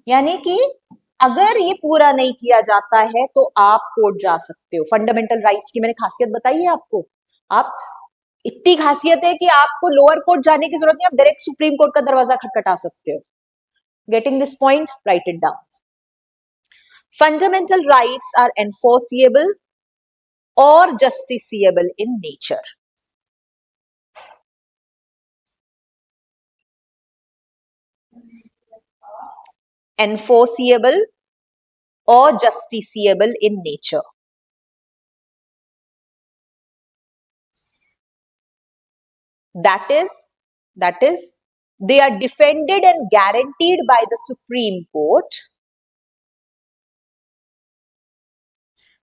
यानी कि अगर ये पूरा नहीं किया जाता है तो आप कोर्ट जा सकते हो. फंडामेंटल राइट्स की मैंने खासियत बताई है आपको. आप, इतनी खासियत है कि आपको लोअर कोर्ट जाने की जरूरत नहीं, आप डायरेक्ट सुप्रीम कोर्ट का दरवाजा खटखटा सकते हो. Getting this point? Right it down. Fundamental rights are enforceable or justiciable in nature. Enforceable or justiciable in nature. That is, they are defended and guaranteed by the Supreme Court.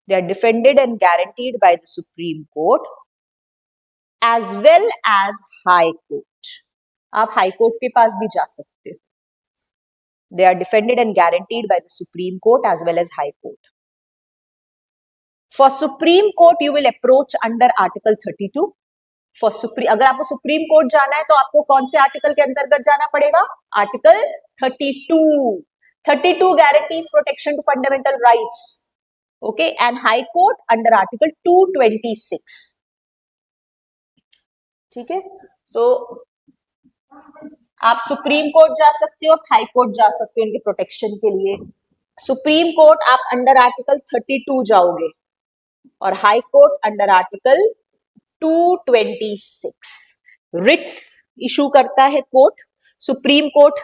They are defended and guaranteed by the Supreme Court as well as High Court. आप high court के पास भी जा सकते हो. They are defended and guaranteed by the Supreme Court as well as High Court. For Supreme Court, you will approach under Article 32. For Supreme, अगर आपको supreme court जाना है तो आपको कौन से आर्टिकल के अंतर्गत जाना पड़ेगा? Article 32. 32 guarantees protection to fundamental rights. Okay, and High Court under Article 226. ठीक है, तो आप सुप्रीम कोर्ट जा सकते हो, हाई कोर्ट जा सकते हो इनके प्रोटेक्शन के लिए. सुप्रीम कोर्ट आप अंडर आर्टिकल 32 जाओगे और high court under article 226. Writs issue करता है कोर्ट. सुप्रीम कोर्ट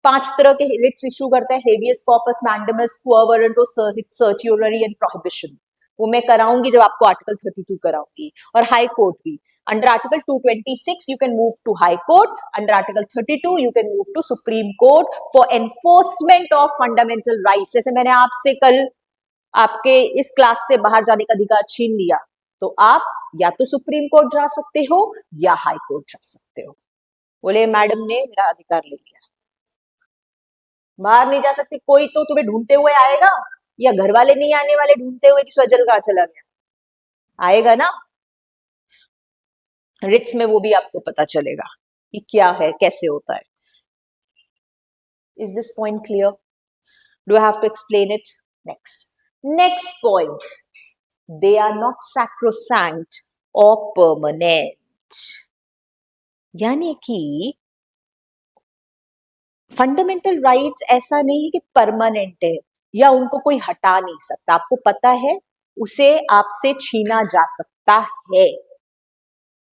5 तरह के रिट्स इशू करता है: habeas corpus, mandamus, quo warranto, certiorari and prohibition. वो मैं कराऊंगी जब आपको आर्टिकल 32 कराऊंगी. और हाई कोर्ट भी under article 226 you can move to high court, under article 32 you can move to supreme court for enforcement of fundamental rights. जैसे मैंने आपसे कल आपके इस क्लास से बाहर जाने का अधिकार छीन लिया, तो आप या तो सुप्रीम कोर्ट जा सकते हो या हाई कोर्ट जा सकते हो. बोले मैडम ने मेरा अधिकार ले लिया, बाहर नहीं जा सकती. कोई तो तुम्हें ढूंढते हुए आएगा, या घर वाले नहीं आने वाले ढूंढते हुए कि स्वजल कहां चला गया? आएगा ना. रिट्स में वो भी आपको पता चलेगा कि क्या है, कैसे होता है. Is this point clear? Do I have to explain it? Next point, they are not sacrosanct or permanent. यानी कि फंडामेंटल राइट्स ऐसा नहीं है कि परमानेंट है या उनको कोई हटा नहीं सकता. आपको पता है उसे आपसे छीना जा सकता है.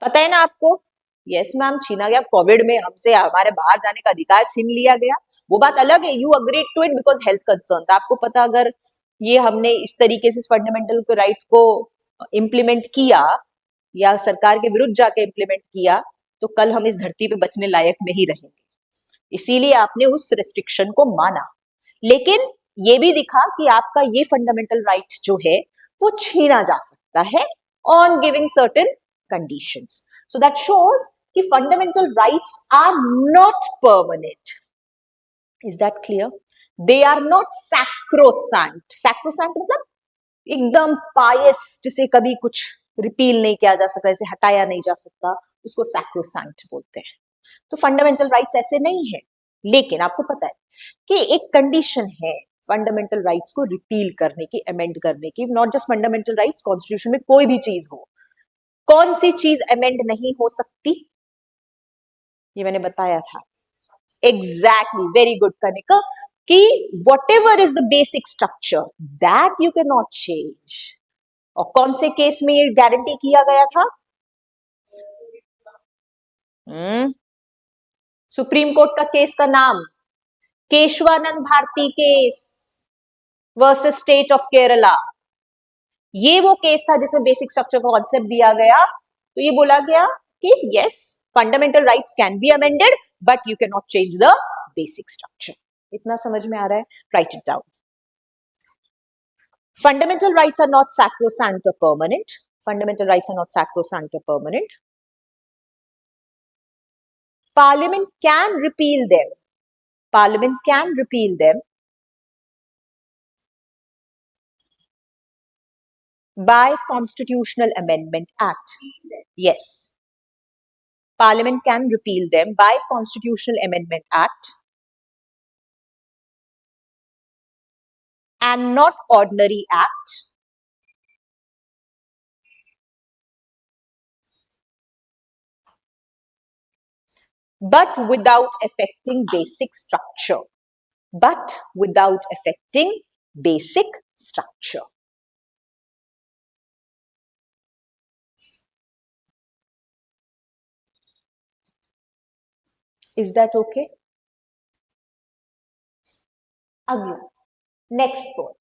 पता है ना आपको? यस मैम, छीना गया. कोविड में हमसे हमारे बाहर जाने का अधिकार छीन लिया गया. वो बात अलग है, you agreed to it because health concern था. आपको पता, अगर ये हमने इस तरीके से फंडामेंटल राइट को इम्प्लीमेंट किया या सरकार के विरुद्ध जाके इम्प्लीमेंट किया, तो कल हम इस धरती पे बचने लायक नहीं रहेंगे. इसीलिए आपने उस रिस्ट्रिक्शन को माना. लेकिन ये भी दिखा कि आपका ये फंडामेंटल राइट जो है वो छीना जा सकता है on giving certain conditions. So that shows कि fundamental rights are not permanent. Is that clear? They are not sacrosanct. Sacrosanct मतलब एकदम पायस, जिसे कभी कुछ रिपील नहीं किया जा सकता, इसे हटाया नहीं जा सकता, उसको सैक्रोसैंक्ट बोलते हैं. तो फंडामेंटल राइट्स ऐसे नहीं है. लेकिन आपको पता है कि एक कंडीशन है फंडामेंटल राइट्स को रिपील करने की, अमेंड करने की. Not just fundamental rights, constitution में कोई भी चीज हो. कौन सी चीज अमेंड नहीं हो सकती? ये मैंने बताया था. एग्जैक्टली, वेरी गुड कनिका, कि what ever is the basic structure that you can not change. और कौन से केस में ये गारंटी किया गया था? सुप्रीम कोर्ट का केस का नाम Kesavananda Bharati case versus state of Kerala. ये वो केस था जिसमें बेसिक स्ट्रक्चर का कॉन्सेप्ट दिया गया. तो ये बोला गया कि yes, fundamental rights can be amended but you can not change the basic structure. इतना समझ में आ रहा है? Write it down. Fundamental rights are not sacrosanct or permanent. Fundamental rights are not sacrosanct or permanent. Parliament can repeal them. Parliament can repeal them by Constitutional Amendment Act. Yes. Parliament can repeal them by Constitutional Amendment Act and not Ordinary Act. But without affecting basic structure. But without affecting basic structure. Is that okay? Agla. Next point.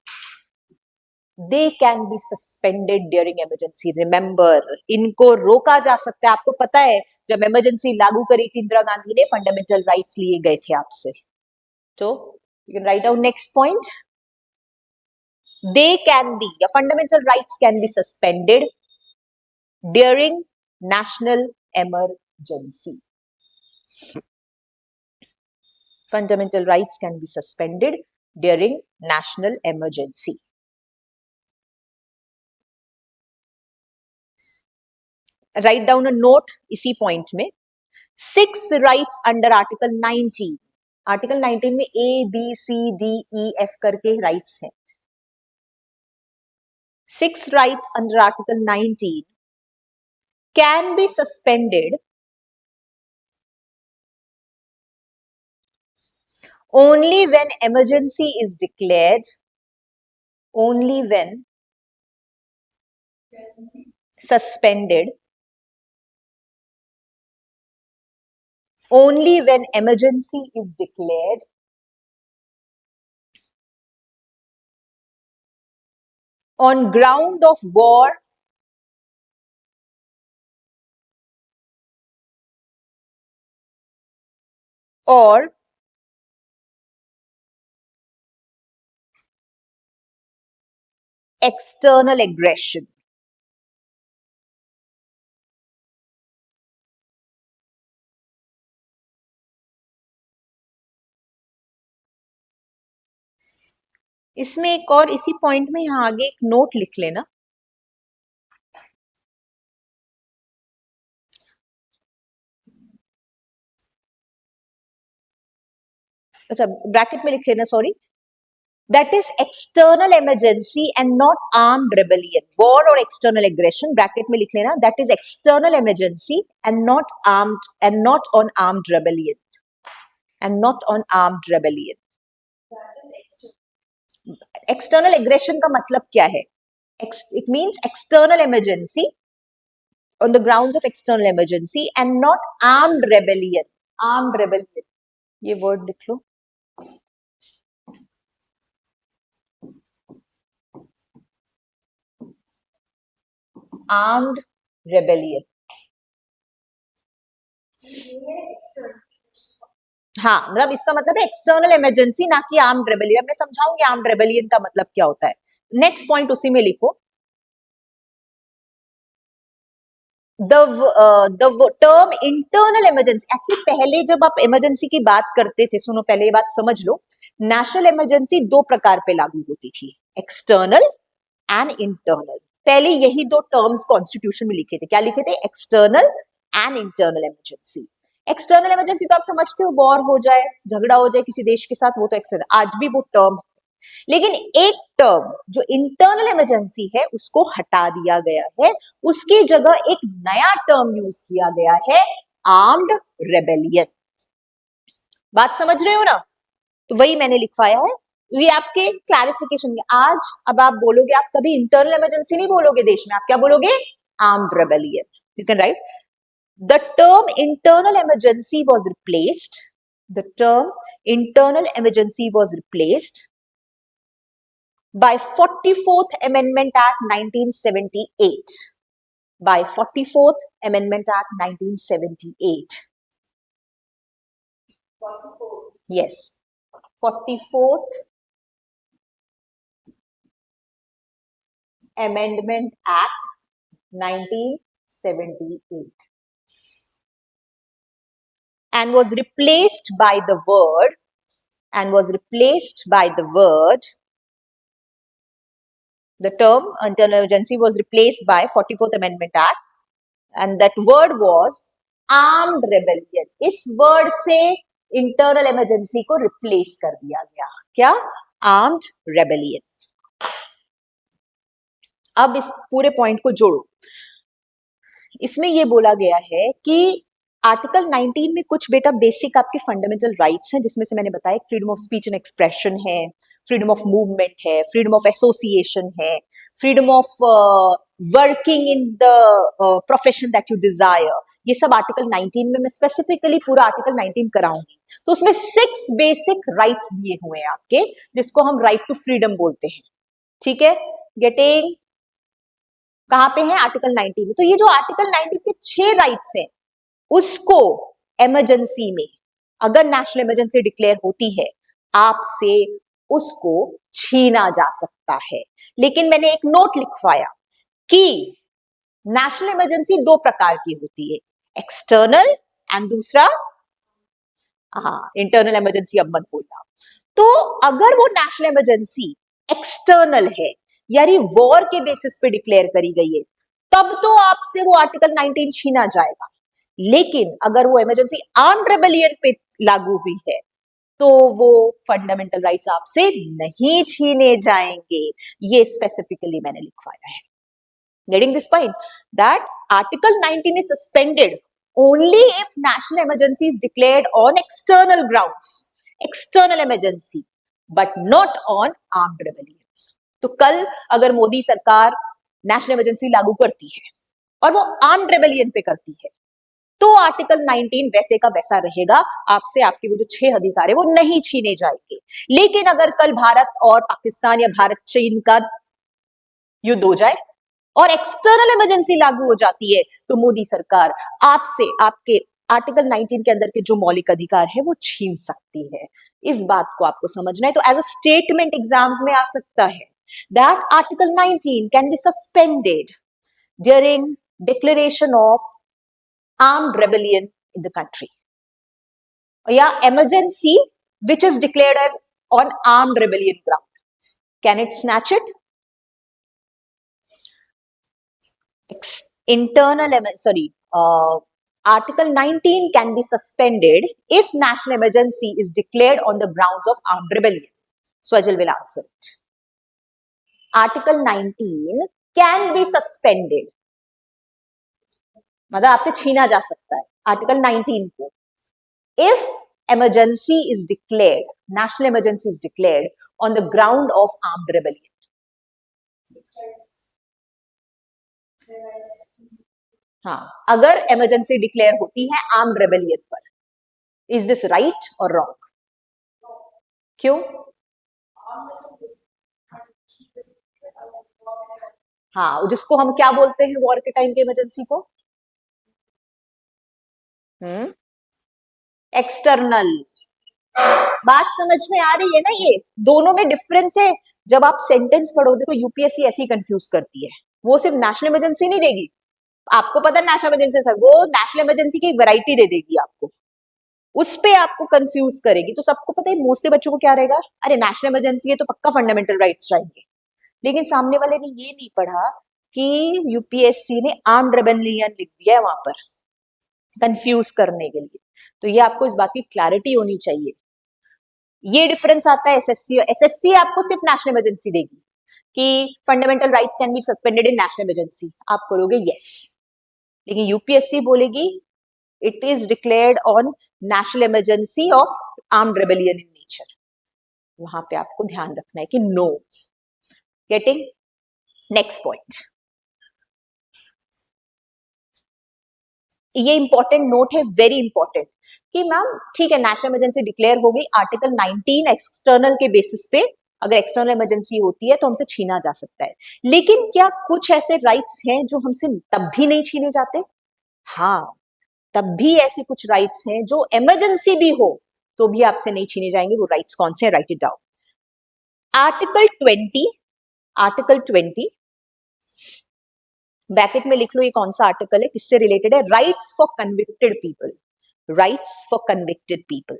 They can be suspended during emergency. Remember, इनको रोका जा सकता है. आपको पता है जब emergency लागू करी थी इंदिरा गांधी ने, फंडामेंटल राइट्स लिए गए थे आपसे. तो you can write down next point. They can be, your fundamental rights can be suspended during national emergency. Fundamental rights can be suspended during national emergency. Write down a note इसी point में. 6 rights under article 19. Article 19 में A B C D E F करके rights हैं. 6 rights under Article 19 can be suspended only when emergency is declared, only when suspended, only when emergency is declared on ground of war or external aggression. इसमें एक और इसी point में यहां आगे एक नोट लिख लेना. अच्छा, ब्रैकेट में लिख लेना, sorry. That is external emergency and not armed rebellion. War or external aggression, bracket में लिख लेना. That is external emergency and not armed and not on armed rebellion. And not on armed rebellion. External aggression का मतलब क्या है? It means external emergency on the grounds of external emergency and not armed rebellion. Armed rebellion. ये word लिख लो. Armed rebellion. हाँ, मतलब इसका मतलब है एक्सटर्नल इमरजेंसी, ना कि आर्म्ड रेबेलियन. मैं समझाऊंगी आर्म्ड रेबेलियन का मतलब क्या होता है. नेक्स्ट पॉइंट उसी में लिखो. the term internal emergency, actually पहले जब आप इमरजेंसी की बात करते थे, सुनो पहले ये बात समझ लो. नेशनल इमरजेंसी दो प्रकार पे लागू होती थी, एक्सटर्नल एंड इंटरनल. पहले यही दो टर्म्स कॉन्स्टिट्यूशन में लिखे थे. क्या लिखे थे? External and internal emergency. External emergency तो आप समझते हो, वॉर हो जाए, झगड़ा हो जाए किसी देश के साथ, वो तो एक्सटर्नल. आज भी वो टर्म. लेकिन एक टर्म जो इंटरनल इमरजेंसी है उसको हटा दिया गया है. उसकी जगह एक नया टर्म यूज किया गया है, आर्म्ड रेबेलियन. बात समझ रहे हो ना? तो वही मैंने लिखवाया है. ये आपके क्लैरिफिकेशन. आज अब आप बोलोगे, आप कभी इंटरनल इमरजेंसी नहीं बोलोगे देश में, आप क्या बोलोगे? Armed rebellion. You can right. The term internal emergency was replaced. The term internal emergency was replaced by 44th Amendment Act 1978. By 44th Amendment Act 1978. Yes. 44th Amendment Act 1978. And was replaced by the word, the term internal emergency was replaced by 44th Amendment Act, and that word was armed rebellion. इस word से internal emergency को replace कर दिया गया. क्या? armed rebellion. अब इस पूरे पॉइंट को जोड़ो. इसमें ये बोला गया है कि आर्टिकल 19 में कुछ बेटा बेसिक आपके फंडामेंटल राइट्स हैं, जिसमें से मैंने बताया freedom of speech and expression है, फ्रीडम ऑफ मूवमेंट है, फ्रीडम ऑफ एसोसिएशन है, freedom of working in the profession that you desire. ये सब आर्टिकल 19 में. मैं स्पेसिफिकली पूरा आर्टिकल 19 कराऊंगी. तो उसमें 6 बेसिक राइट्स दिए हुए हैं आपके, जिसको हम राइट टू फ्रीडम बोलते हैं. ठीक है? गेटिंग कहां पे है? आर्टिकल 19 में. तो ये जो आर्टिकल 19 के 6 राइट्स हैं, उसको इमरजेंसी में अगर नेशनल इमरजेंसी डिक्लेयर होती है, आपसे उसको छीना जा सकता है. लेकिन मैंने एक नोट लिखवाया कि नेशनल इमरजेंसी दो प्रकार की होती है, एक्सटर्नल एंड दूसरा इंटरनल इमरजेंसी. अब मत बोलना. तो अगर वो नेशनल इमरजेंसी एक्सटर्नल है, यानी वॉर के बेसिस पे डिक्लेयर करी गई है, तब तो आपसे वो आर्टिकल 19 छीना जाएगा। लेकिन अगर वो इमरजेंसी आर्म्ड रेबेलियन पे लागू हुई है तो वो फंडामेंटल राइट्स आपसे नहीं छीने जाएंगे। ये स्पेसिफिकली मैंने लिखवाया है। Getting this point? That Article 19 is suspended only if national emergency is declared on external grounds, external emergency, but not on armed rebellion. तो कल अगर मोदी सरकार नेशनल इमरजेंसी लागू करती है और वो आर्म्ड रेबेलियन पे करती है तो आर्टिकल 19 वैसे का वैसा रहेगा, आपसे आपके वो जो 6 अधिकार है वो नहीं छीने जाएंगे। लेकिन अगर कल भारत और पाकिस्तान या भारत चीन का युद्ध हो जाए और एक्सटर्नल इमरजेंसी लागू हो जाती है तो मोदी सरकार आपसे आपके आर्टिकल 19 के अंदर के जो मौलिक अधिकार है वो छीन सकती है। इस बात को आपको समझना है। तो एज अ स्टेटमेंट एग्जाम्स में आ सकता है that article 19 can be suspended during declaration of armed rebellion in the country या emergency which is declared as on armed rebellion ground. Can it snatch it? Article 19 can be suspended if national emergency is declared on the grounds of armed rebellion. Swajal will answer it. Article 19 can be suspended. मतलब आपसे छीना जा सकता है article 19 को if emergency is declared, national emergency is declared on the ground of armed rebellion. हाँ, अगर emergency declare होती है आर्म्ड रेबेलियन पर, इज दिस राइट और रॉन्ग? क्यों? हाँ, जिसको हम क्या बोलते हैं वॉर के टाइम के इमरजेंसी को? एक्सटर्नल। बात समझ में आ रही है ना? ये दोनों में डिफरेंस है। जब आप सेंटेंस पढ़ोगे तो यूपीएससी ऐसी कंफ्यूज करती है, वो सिर्फ नेशनल इमरजेंसी नहीं देगी। आपको पता है नेशनल इमरजेंसी सर, वो नेशनल इमरजेंसी की एक वैरायटी दे देगी आपको, उस पे आपको कंफ्यूज करेगी। तो सबको पता है मोस्टली बच्चों को क्या रहेगा, अरे नेशनल इमरजेंसी है तो पक्का फंडामेंटल राइट्स चाहिए। लेकिन सामने वाले ने ये नहीं पढ़ा कि यूपीएससी ने आर्म्ड रेबेलियन लिख दिया है वहां पर कंफ्यूज करने के लिए। तो ये आपको इस बात की क्लैरिटी होनी चाहिए। ये डिफरेंस आता है एसएससी। एसएससी आपको सिर्फ नेशनल इमरजेंसी देगी कि fundamental rights can be suspended in national emergency, आप करोगे यस। लेकिन यूपीएससी बोलेगी it is declared on national emergency of armed rebellion in nature. वहां पे आपको ध्यान रखना है कि नो। गेटिंग? नेक्स्ट पॉइंट, ये इंपॉर्टेंट नोट है, वेरी इंपॉर्टेंट, कि मैम ठीक है नेशनल इमरजेंसी डिक्लेयर हो गई, आर्टिकल 19 एक्सटर्नल के बेसिस पे अगर एक्सटर्नल इमरजेंसी होती है तो हमसे छीना जा सकता है। लेकिन क्या कुछ ऐसे राइट्स हैं जो हमसे तब भी नहीं छीने जाते? हाँ, तब भी ऐसे कुछ राइट्स हैं जो इमरजेंसी भी हो तो भी आपसे नहीं छीने जाएंगे। वो राइट्स कौन से? Right it down. Article 20, article 20 bracket में लिख लो, ये कौन सा आर्टिकल है, किससे रिलेटेड है? Rights for convicted people, rights for convicted people.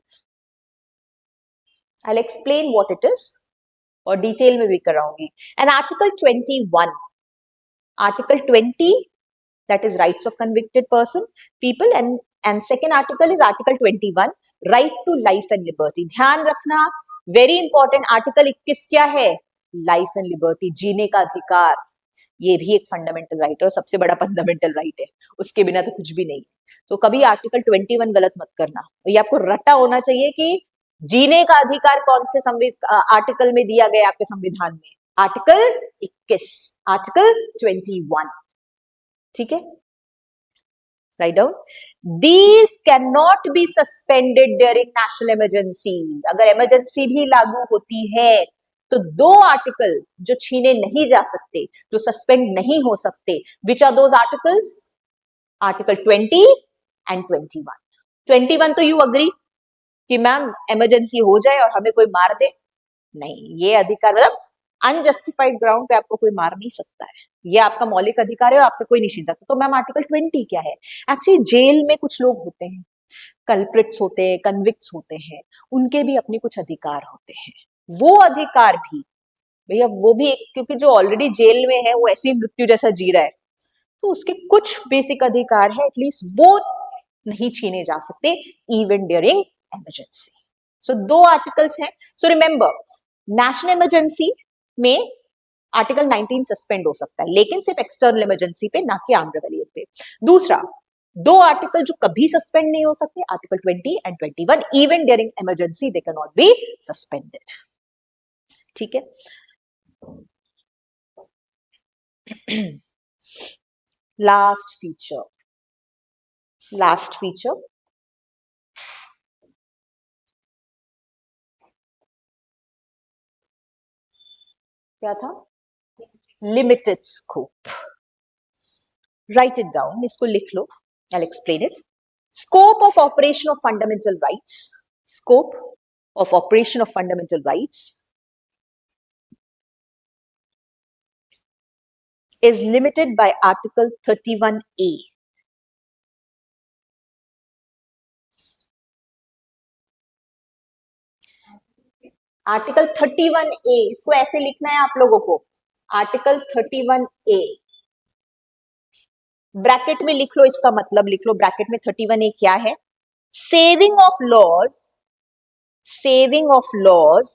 I will explain what it is और डिटेल में भी कराऊंगी। And article 21, article 20 that is rights of convicted person people, and second article is article 21 right to life and liberty. ध्यान रखना, very important. Article 21 क्या है? Life and liberty, जीने का अधिकार। ये भी एक फंडामेंटल राइट है और सबसे बड़ा फंडामेंटल राइट है, उसके बिना तो कुछ भी नहीं है। तो कभी आर्टिकल 21 गलत मत करना। ये आपको रटा होना चाहिए कि जीने का अधिकार कौन से आर्टिकल में दिया गया आपके संविधान में? Article 21, article 21। ठीक है, write down. These can not be suspended during national emergency. अगर इमरजेंसी भी लागू होती है तो दो आर्टिकल जो छीने नहीं जा सकते, जो सस्पेंड नहीं हो सकते, which are those articles? Article 20 and 21। 21 तो यू अग्री कि मैम इमरजेंसी हो जाए और हमें कोई मार दे, नहीं, ये अधिकार मतलब अनजस्टिफाइड ग्राउंड पे आपको कोई मार नहीं सकता है, ये आपका मौलिक अधिकार है और आपसे कोई नहीं छीन सकता। तो मैम आर्टिकल 20 क्या है? एक्चुअली जेल में कुछ लोग होते हैं, कल्प्रिट्स होते हैं, कन्विक्ट्स होते हैं, उनके भी अपने कुछ अधिकार होते हैं। वो अधिकार भी भैया वो भी क्योंकि जो ऑलरेडी जेल में है वो ऐसी मृत्यु जैसा जी रहा है, तो उसके कुछ बेसिक अधिकार है, एटलीस्ट वो नहीं छीने जा सकते इवन ड्यूरिंग इमरजेंसी। सो दो आर्टिकल्स हैं। सो रिमेंबर, नेशनल इमरजेंसी में आर्टिकल 19 सस्पेंड हो सकता है, लेकिन सिर्फ एक्सटर्नल इमरजेंसी पे, ना कि आर्म्ड रिबेलियन पे। दूसरा, दो आर्टिकल जो कभी सस्पेंड नहीं हो सकते, article 20 and 21, even during emergency they can not be suspended. ठीक है। लास्ट फीचर, लास्ट फीचर क्या था? Limited scope. Write it down, इसको लिख लो, I will explain it. Scope of operation of fundamental rights, scope of operation of fundamental rights is limited by Article 31A. Article 31A, इसको ऐसे लिखना है आप लोगों को, आर्टिकल 31A। ब्रैकेट में लिख लो, इसका मतलब लिख लो ब्रैकेट में 31A क्या है? Saving of laws, saving of laws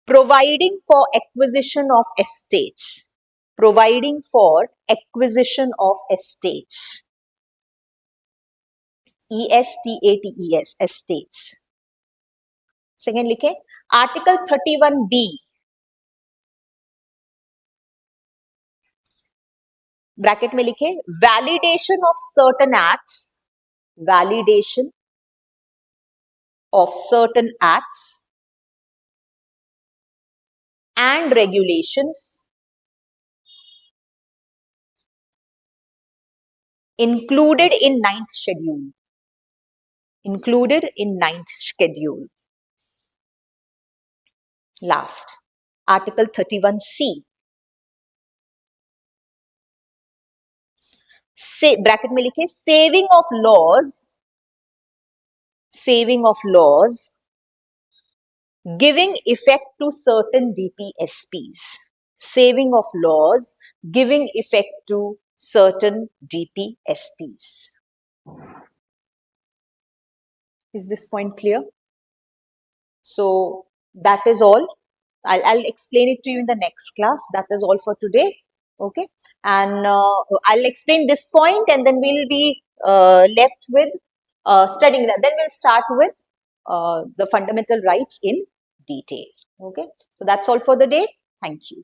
providing for acquisition of estates, providing for acquisition of estates, ESTATES, estates। Second लिखे, आर्टिकल 31B, ब्रैकेट में लिखे, validation of certain acts, validation of certain acts and regulations included in ninth schedule, included in ninth schedule। Last, article 31C, से bracket में लिखे, saving of laws, saving of laws giving effect to certain DPSPs, saving of laws giving effect to certain DPSPs। Is this point clear? So that is all. I'll explain it to you in the next class. That is all for today. Okay, and I'll explain this point, and then we'll be left with studying that. Then we'll start with the fundamental rights in detail. Okay, so that's all for the day. Thank you.